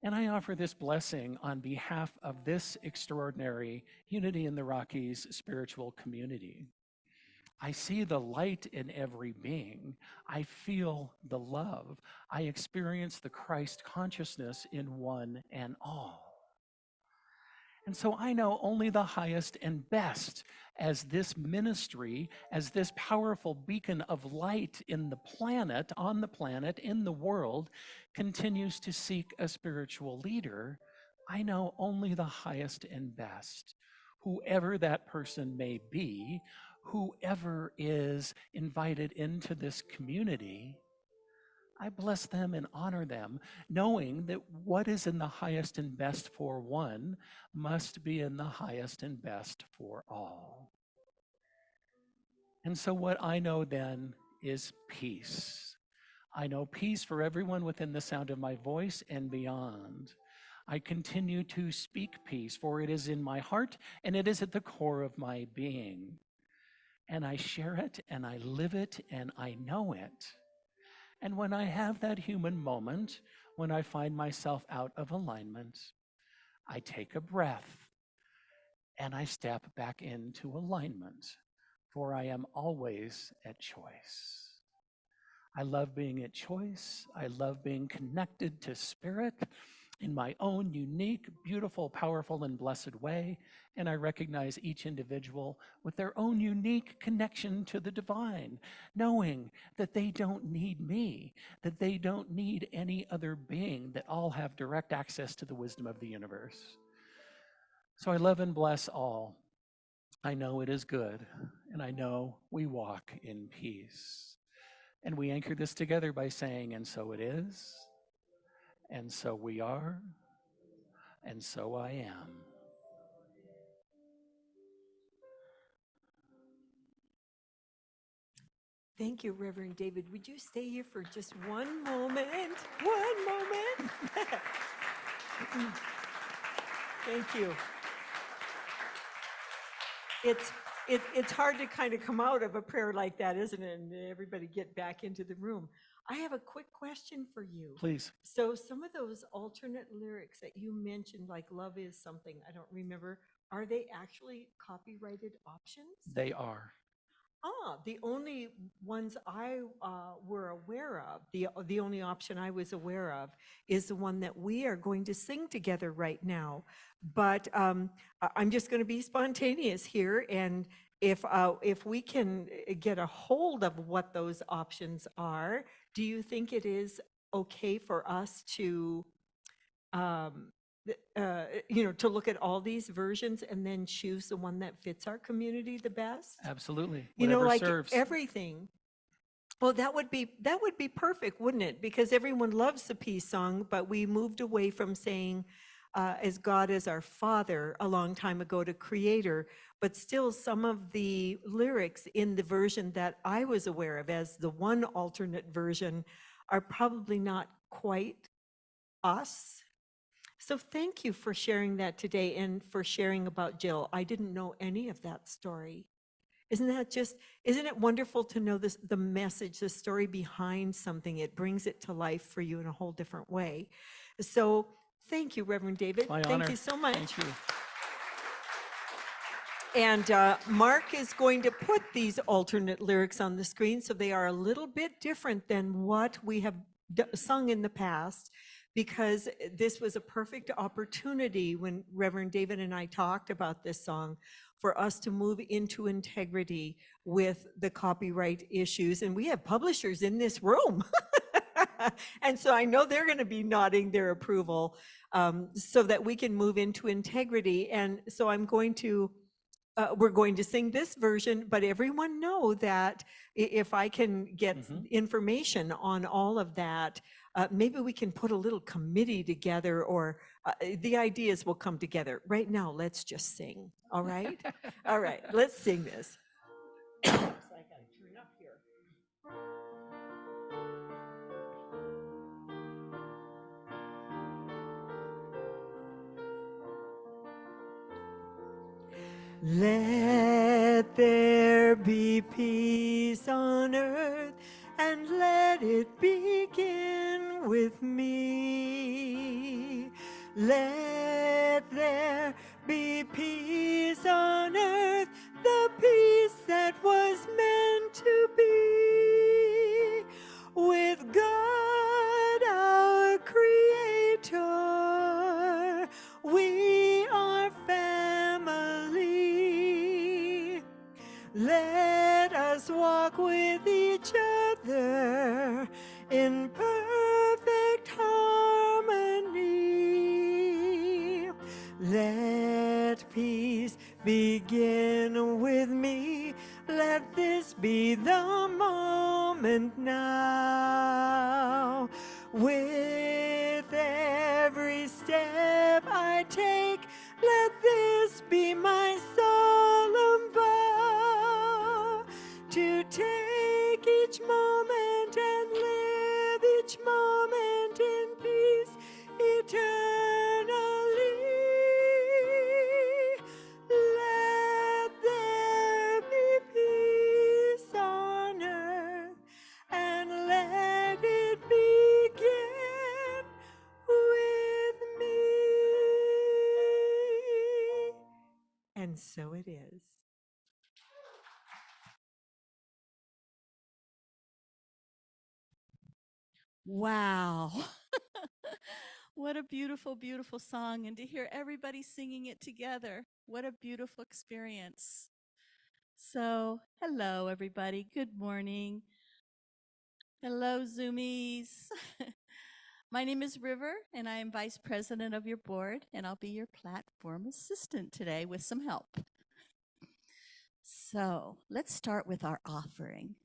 And I offer this blessing on behalf of this extraordinary Unity in the Rockies spiritual community. I see the light in every being. I feel the love. I experience the Christ consciousness in one and all. And so I know only the highest and best as this ministry, as this powerful beacon of light in the planet, on the planet, in the world, continues to seek a spiritual leader. I know only the highest and best. Whoever that person may be, whoever is invited into this community, I bless them and honor them, knowing that what is in the highest and best for one must be in the highest and best for all. And so, what I know then is peace. I know peace for everyone within the sound of my voice and beyond. I continue to speak peace, for it is in my heart and it is at the core of my being. And I share it and I live it and I know it. And when I have that human moment, when I find myself out of alignment, I take a breath and I step back into alignment, for I am always at choice. I love being at choice. I love being connected to spirit in my own unique, beautiful, powerful, and blessed way. And I recognize each individual with their own unique connection to the divine, knowing that they don't need me, that they don't need any other being, that all have direct access to the wisdom of the universe. So I love and bless all. I know it is good, and I know we walk in peace. And we anchor this together by saying, and so it is, and so we are, and so I am. Thank you, Reverend David. Would you stay here for just one moment? One moment. Thank you. It's hard to kind of come out of a prayer like that, isn't it? And everybody get back into the room. I have a quick question for you. Please. So some of those alternate lyrics that you mentioned, like "Love is something," I don't remember. Are they actually copyrighted options? They are. The only ones I were aware of, the only option I was aware of is the one that we are going to sing together right now. But I'm just going to be spontaneous here, and if we can get a hold of what those options are, do you think it is okay for us to um, to look at all these versions and then choose the one that fits our community the best? Absolutely. You know, Whatever like serves. everything. Well, that would be perfect, wouldn't it? Because everyone loves the peace song, but we moved away from saying, as God is our Father a long time ago to Creator. But still, some of the lyrics in the version that I was aware of as the one alternate version are probably not quite us. So thank you for sharing that today and for sharing about Jill. I didn't know any of that story. Isn't it wonderful to know this, the message, the story behind something? It brings it to life for you in a whole different way. So thank you, Reverend David. My Thank honor. you so much. Thank you. And Mark is going to put these alternate lyrics on the screen, so they are a little bit different than what we have sung in the past, because this was a perfect opportunity when Reverend David and I talked about this song for us to move into integrity with the copyright issues. And we have publishers in this room. And so I know they're going to be nodding their approval so that we can move into integrity. And so we're going to sing this version, but everyone know that if I can get information on all of that, maybe we can put a little committee together, or the ideas will come together. Right now, let's just sing, all right? All right, let's sing this. So I gotta turn up here. Let there be peace on earth, and let it begin with me. Let there be peace on earth, the peace that was meant to be. With God, our Creator, we are family. Let us walk with each other in perfect harmony. Let peace begin with me. Let this be the moment now. With every step I take, let this be my solemn vow to take each moment and live each moment in peace eternally. Let there be peace on earth, and let it begin with me. And so it is. Wow. What a beautiful, beautiful song. And to hear everybody singing it together, what a beautiful experience. So, hello, everybody. Good morning. Hello, Zoomies. My name is River, and I am Vice President of your board, and I'll be your platform assistant today with some help. So, let's start with our offering.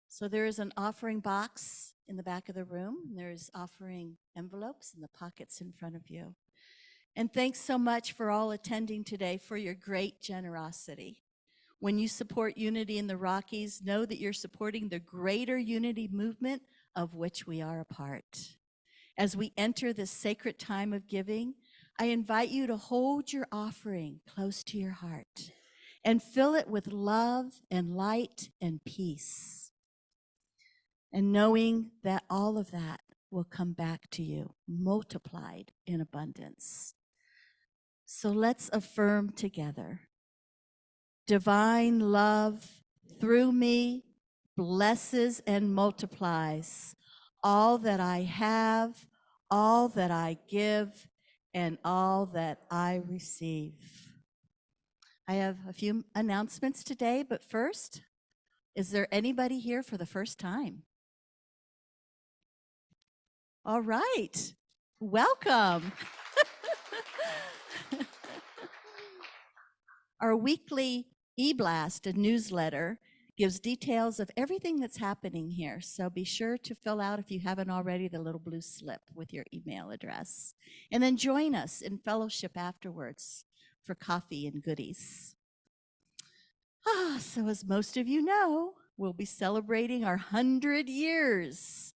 So there is an offering box in the back of the room. There's offering envelopes in the pockets in front of you. And thanks so much for all attending today, for your great generosity. When you support Unity in the Rockies, know that you're supporting the greater unity movement of which we are a part. As we enter this sacred time of giving, I invite you to hold your offering close to your heart and fill it with love and light and peace. And knowing that all of that will come back to you multiplied in abundance. So let's affirm together. Divine love through me blesses and multiplies all that I have, all that I give, and all that I receive. I have a few announcements today, but first, is there anybody here for the first time? All right, welcome. Our weekly e-blast, a newsletter, gives details of everything that's happening here. So be sure to fill out, if you haven't already, the little blue slip with your email address. And then join us in fellowship afterwards for coffee and goodies. So as most of you know, we'll be celebrating our 100 years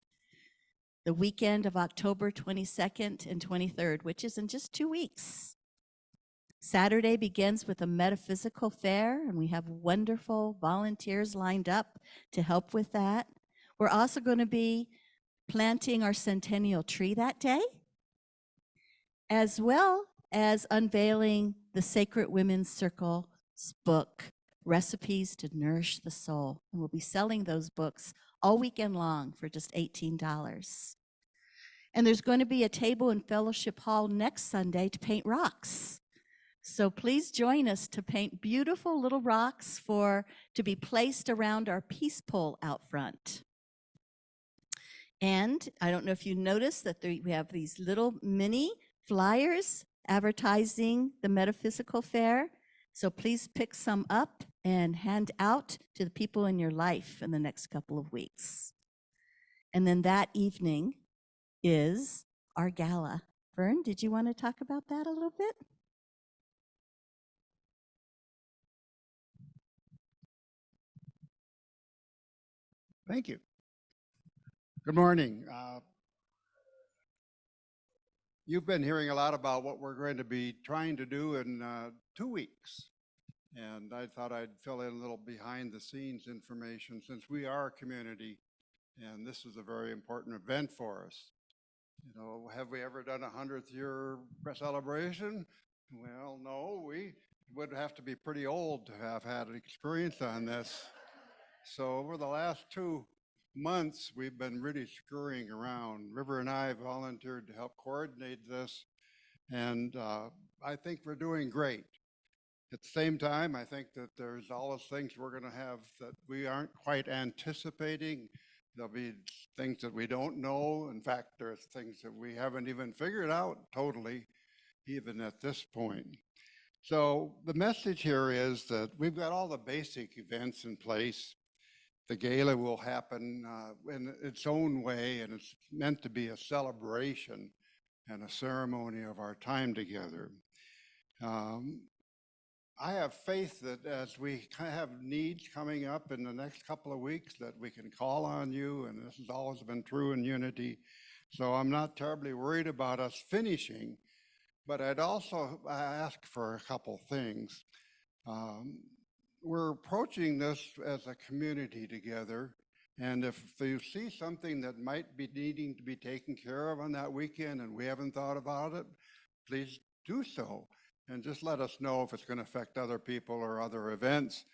the weekend of October 22nd and 23rd, which is in just 2 weeks. Saturday begins with a metaphysical fair, and we have wonderful volunteers lined up to help with that. We're also going to be planting our centennial tree that day, as well as unveiling the Sacred Women's Circle's book, Recipes to Nourish the Soul. And we'll be selling those books all weekend long for just $18. And there's going to be a table in Fellowship Hall next Sunday to paint rocks. So please join us to paint beautiful little rocks to be placed around our peace pole out front. And I don't know if you noticed that we have these little mini flyers advertising the Metaphysical Fair. So please pick some up and hand out to the people in your life in the next couple of weeks. And then that evening is our gala. Vern, did you want to talk about that a little bit? Thank you. Good morning. You've been hearing a lot about what we're going to be trying to do in 2 weeks. And I thought I'd fill in a little behind the scenes information since we are a community and this is a very important event for us. You know, have we ever done a 100th year celebration? Well, no, we would have to be pretty old to have had an experience on this. So over the last 2 months, we've been really scurrying around. River and I volunteered to help coordinate this, and I think we're doing great. At the same time, I think that there's all those things we're going to have that we aren't quite anticipating. There'll be things that we don't know. In fact, there's things that we haven't even figured out totally, even at this point. So the message here is that we've got all the basic events in place. The gala will happen in its own way, and it's meant to be a celebration and a ceremony of our time together. I have faith that as we have needs coming up in the next couple of weeks that we can call on you, and this has always been true in Unity. So I'm not terribly worried about us finishing, but I'd also ask for a couple things. We're approaching this as a community together, and if you see something that might be needing to be taken care of on that weekend and we haven't thought about it, please do so. And just let us know if it's going to affect other people or other events.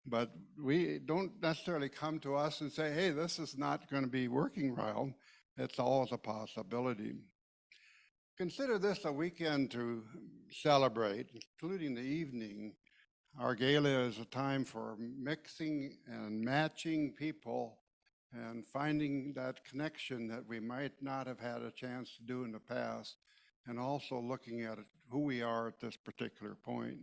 But we don't necessarily come to us and say, hey, this is not going to be working well. It's always a possibility. Consider this a weekend to celebrate, including the evening. Our gala is a time for mixing and matching people and finding that connection that we might not have had a chance to do in the past, and also looking at who we are at this particular point.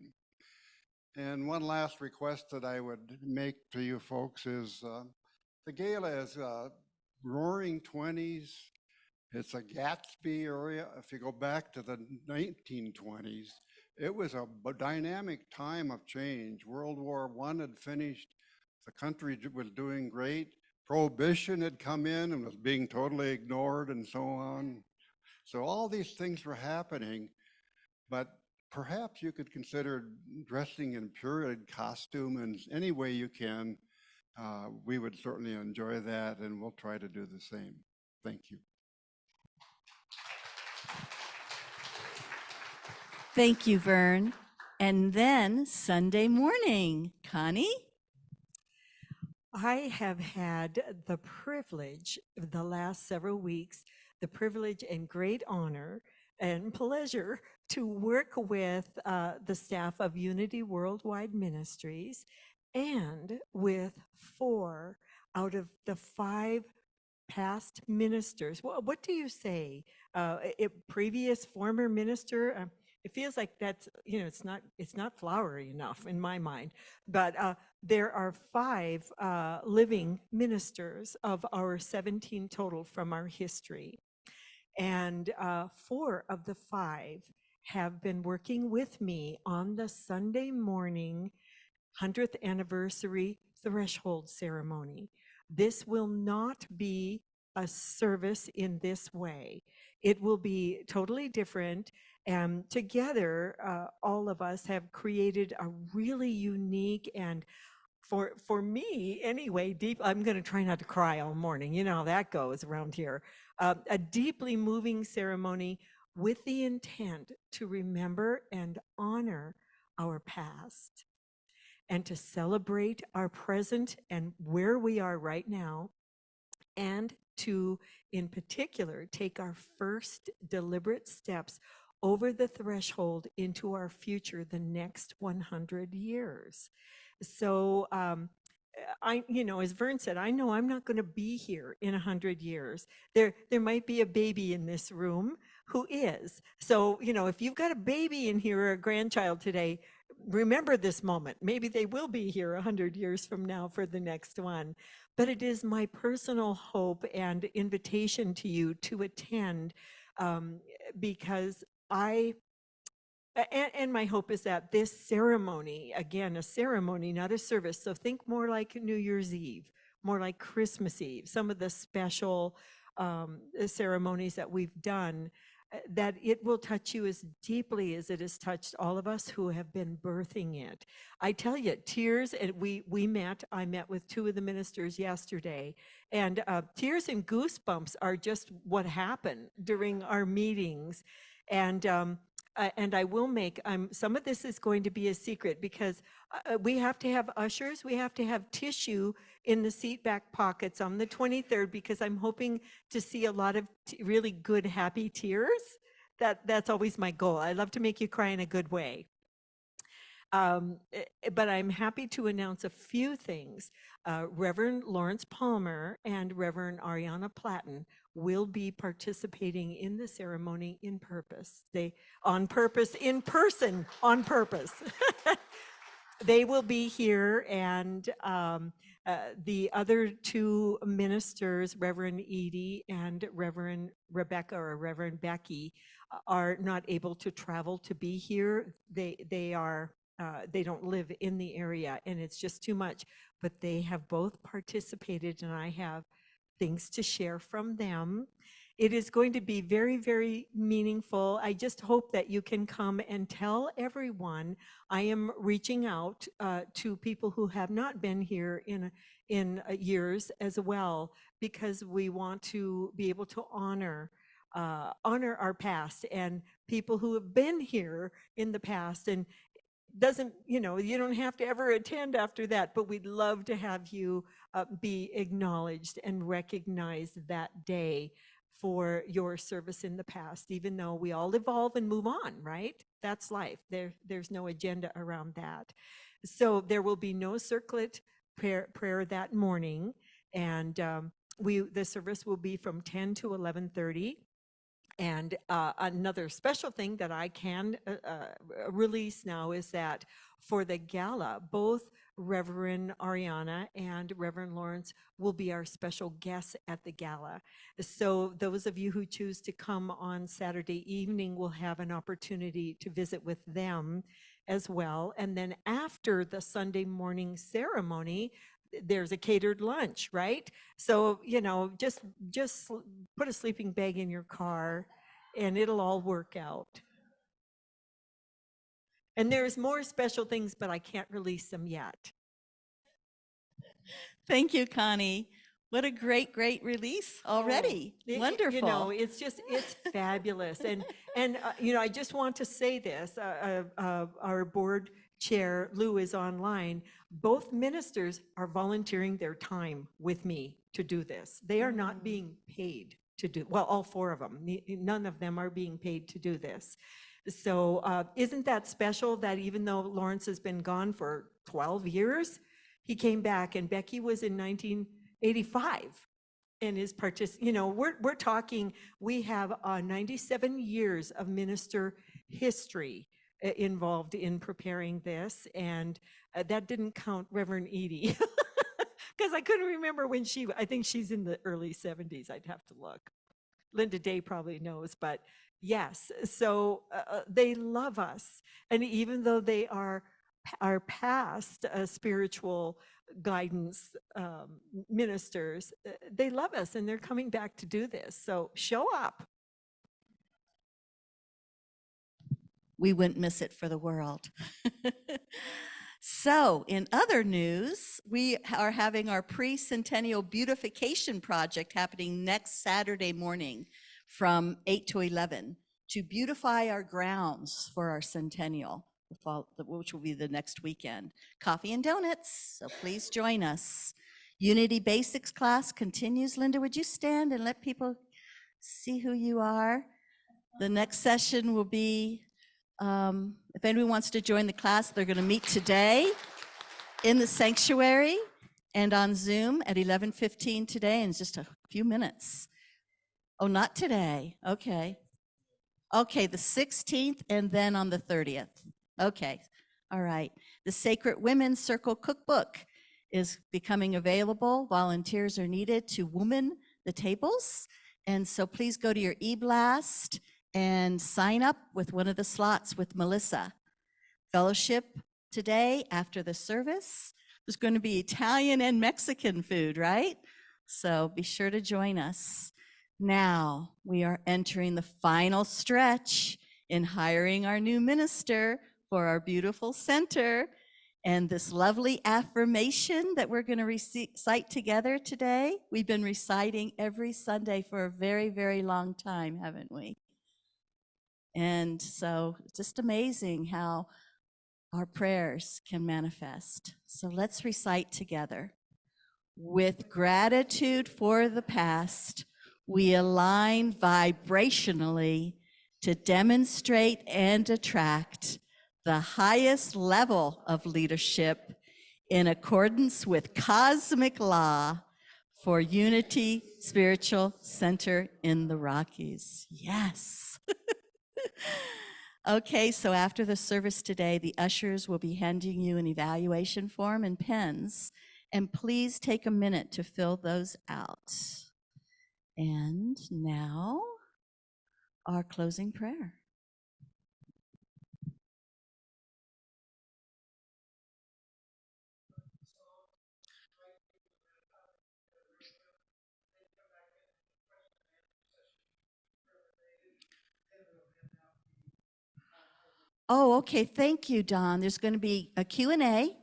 And one last request that I would make to you folks is the gala is Roaring 20s. It's a Gatsby area. If you go back to the 1920s, it was a dynamic time of change. World War I had finished. The country was doing great. Prohibition had come in and was being totally ignored and so on. So all these things were happening, but perhaps you could consider dressing in period costume in any way you can. We would certainly enjoy that, and we'll try to do the same. Thank you. Thank you, Vern. And then Sunday morning, Connie? I have had the privilege the last several weeks, the privilege and great honor and pleasure to work with the staff of Unity Worldwide Ministries and with 4 out of the 5 past ministers. What do you say? Previous former minister? It feels like that's, it's not flowery enough in my mind. But there are 5 living ministers of our 17 total from our history. And 4 of the 5 have been working with me on the Sunday morning 100th anniversary threshold ceremony. This will not be a service in this way. It will be totally different. And together, all of us have created a really unique and for me anyway, deep, I'm going to try not to cry all morning. You know how that goes around here. A deeply moving ceremony with the intent to remember and honor our past and to celebrate our present and where we are right now, and to, in particular, take our first deliberate steps over the threshold into our future, the next 100 years. So, as Vern said, I know I'm not going to be here in 100 years. There might be a baby in this room who is. So, if you've got a baby in here or a grandchild today, remember this moment. Maybe they will be here 100 years from now for the next one. But it is my personal hope and invitation to you to attend, because and my hope is that this ceremony, again, a ceremony, not a service. So think more like New Year's Eve, more like Christmas Eve, some of the special ceremonies that we've done, that it will touch you as deeply as it has touched all of us who have been birthing it. I tell you, tears, and I met with 2 of the ministers yesterday, and tears and goosebumps are just what happen during our meetings. And I will make, some of this is going to be a secret, because we have to have ushers, we have to have tissue in the seat back pockets on the 23rd, because I'm hoping to see a lot of really good, happy tears. That's always my goal. I love to make you cry in a good way. But I'm happy to announce a few things. Reverend Lawrence Palmer and Reverend Ariana Platten will be participating in the ceremony in person, on purpose. They will be here, and the other 2 ministers, Reverend Edie and Reverend Rebecca or Reverend Becky, are not able to travel to be here. They don't live in the area, and it's just too much. But they have both participated, and I have things to share from them. It is going to be very, very meaningful. I just hope that you can come and tell everyone. I am reaching out to people who have not been here in years as well, because we want to be able to honor our past and people who have been here in the past. And you don't have to ever attend after that, but we'd love to have you be acknowledged and recognized that day for your service in the past, even though we all evolve and move on, right? That's life. There's no agenda around that. So there will be no circlet prayer that morning, and the service will be from 10 to 11:30. And another special thing that I can release now is that for the gala, both Reverend Ariana and Reverend Lawrence will be our special guests at the gala. So those of you who choose to come on Saturday evening will have an opportunity to visit with them as well. And then after the Sunday morning ceremony, there's a catered lunch, right? So, just put a sleeping bag in your car and it'll all work out. And there's more special things, but I can't release them yet. Thank you, Connie. What a great, great release already. Wonderful. You know, it's fabulous. And you know, I just want to say this, our board chair, Lou, is online. Both ministers are volunteering their time with me to do this. They are not being paid to do, well, all four of them, none of them are being paid to do this. So isn't that special that even though Lawrence has been gone for 12 years, he came back, and Becky was in 1985 and is you know, we're talking, we have 97 years of minister history involved in preparing this, and that didn't count Reverend Edie, because I couldn't remember when I think she's in the early 70s, I'd have to look. Linda Day probably knows, but yes, so they love us. And even though they are past spiritual guidance ministers, they love us and they're coming back to do this. So show up. We wouldn't miss it for the world. So, in other news, we are having our pre-centennial beautification project happening next Saturday morning from 8 to 11 to beautify our grounds for our centennial, which will be the next weekend. Coffee and donuts, so please join us. Unity Basics class continues. Linda, would you stand and let people see who you are? The next session will be, if anyone wants to join the class, they're going to meet today in the sanctuary and on Zoom at 11:15 today, in just a few minutes. Oh, not today. Okay. Okay, the 16th and then on the 30th. Okay. All right. The Sacred Women's Circle Cookbook is becoming available. Volunteers are needed to woman the tables. And so please go to your e-blast and sign up with one of the slots with Melissa. Fellowship today after the service. There's going to be Italian and Mexican food, right? So be sure to join us. Now we are entering the final stretch in hiring our new minister for our beautiful center. And this lovely affirmation that we're going to recite together today, we've been reciting every Sunday for a very, very long time, haven't we? And so it's just amazing how our prayers can manifest. So let's recite together. With gratitude for the past, we align vibrationally to demonstrate and attract the highest level of leadership in accordance with cosmic law for Unity Spiritual Center in the Rockies. Yes. Okay, so after the service today, the ushers will be handing you an evaluation form and pens, and please take a minute to fill those out. And now, our closing prayer. Oh, okay. Thank you, Don. There's going to be a Q&A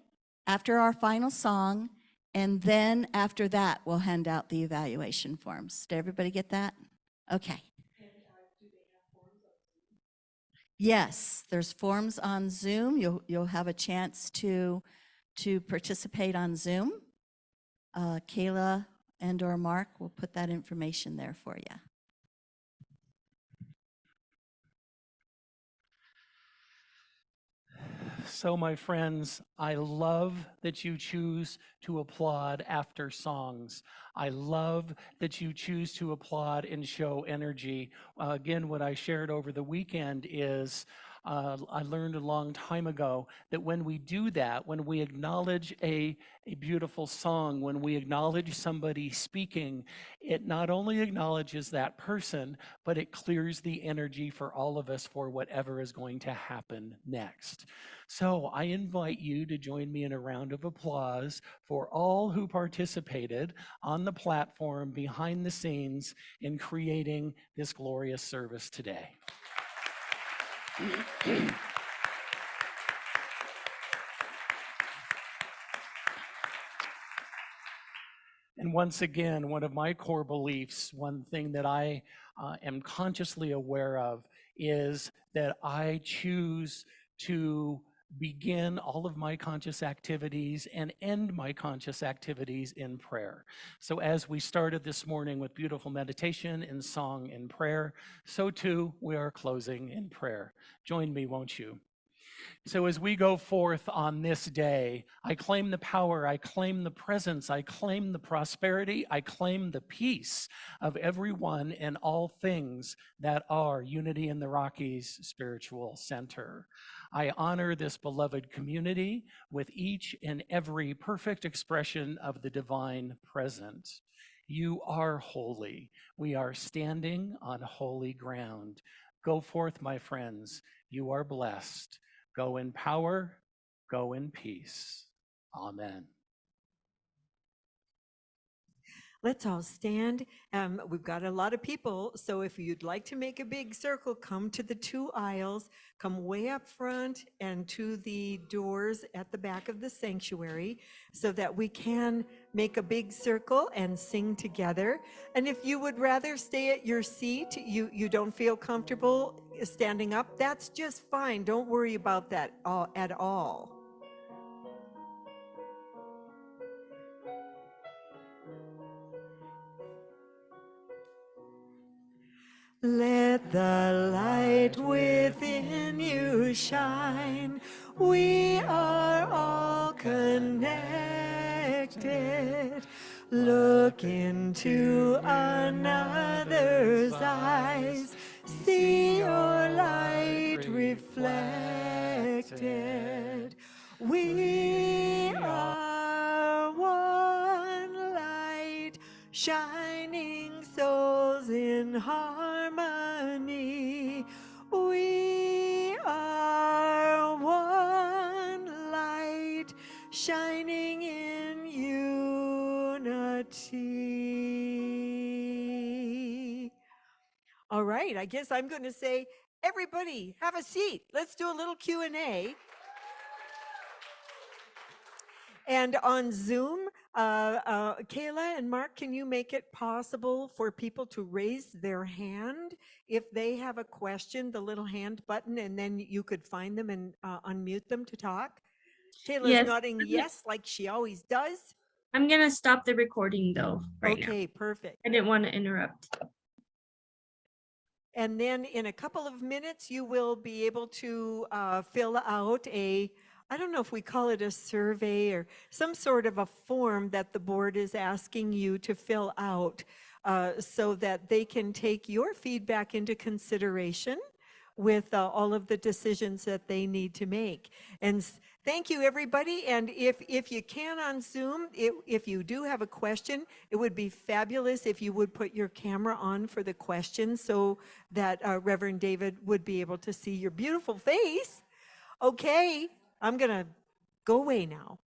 after our final song, and then after that, we'll hand out the evaluation forms. Did everybody get that? Okay. Yes, there's forms on Zoom. You'll have a chance to participate on Zoom. Kayla and/or Mark will put that information there for you. So, my friends, I love that you choose to applaud after songs. I love that you choose to applaud and show energy. Again, what I shared over the weekend is I learned a long time ago that when we do that, when we acknowledge a beautiful song, when we acknowledge somebody speaking, it not only acknowledges that person, but it clears the energy for all of us for whatever is going to happen next. So I invite you to join me in a round of applause for all who participated on the platform behind the scenes in creating this glorious service today. And once again, one of my core beliefs, one thing that I am consciously aware of, is that I choose to begin all of my conscious activities and end my conscious activities in prayer. So as we started this morning with beautiful meditation and song and prayer, so too we are closing in prayer. Join me, won't you? So as we go forth on this day, I claim the power, I claim the presence, I claim the prosperity, I claim the peace of everyone and all things that are Unity in the Rockies Spiritual Center. I honor this beloved community with each and every perfect expression of the divine present. You are holy. We are standing on holy ground. Go forth, my friends. You are blessed. Go in power, go in peace. Amen. Let's all stand. We've got a lot of people, so if you'd like to make a big circle, come to the 2 aisles, come way up front and to the doors at the back of the sanctuary so that we can make a big circle and sing together. And if you would rather stay at your seat, you don't feel comfortable standing up, that's just fine. Don't worry about that at all. Let the light within you shine. We are all connected. Look into another's eyes. See your light reflected. We are one light, shining souls in harmony. We are one light, shining in unity. All right, I guess I'm going to say, everybody, have a seat. Let's do a little Q&A. And on Zoom, Kayla and Mark, can you make it possible for people to raise their hand if they have a question, the little hand button, and then you could find them and unmute them to talk? Kayla's Yes. nodding yes, like she always does. I'm gonna stop the recording though right now. Okay, perfect. I didn't want to interrupt. And then in a couple of minutes, you will be able to fill out I don't know if we call it a survey or some sort of a form that the board is asking you to fill out so that they can take your feedback into consideration with all of the decisions that they need to make. And thank you, everybody. And if you can on Zoom, if you do have a question, it would be fabulous if you would put your camera on for the question so that Reverend David would be able to see your beautiful face. Okay, I'm going to go away now.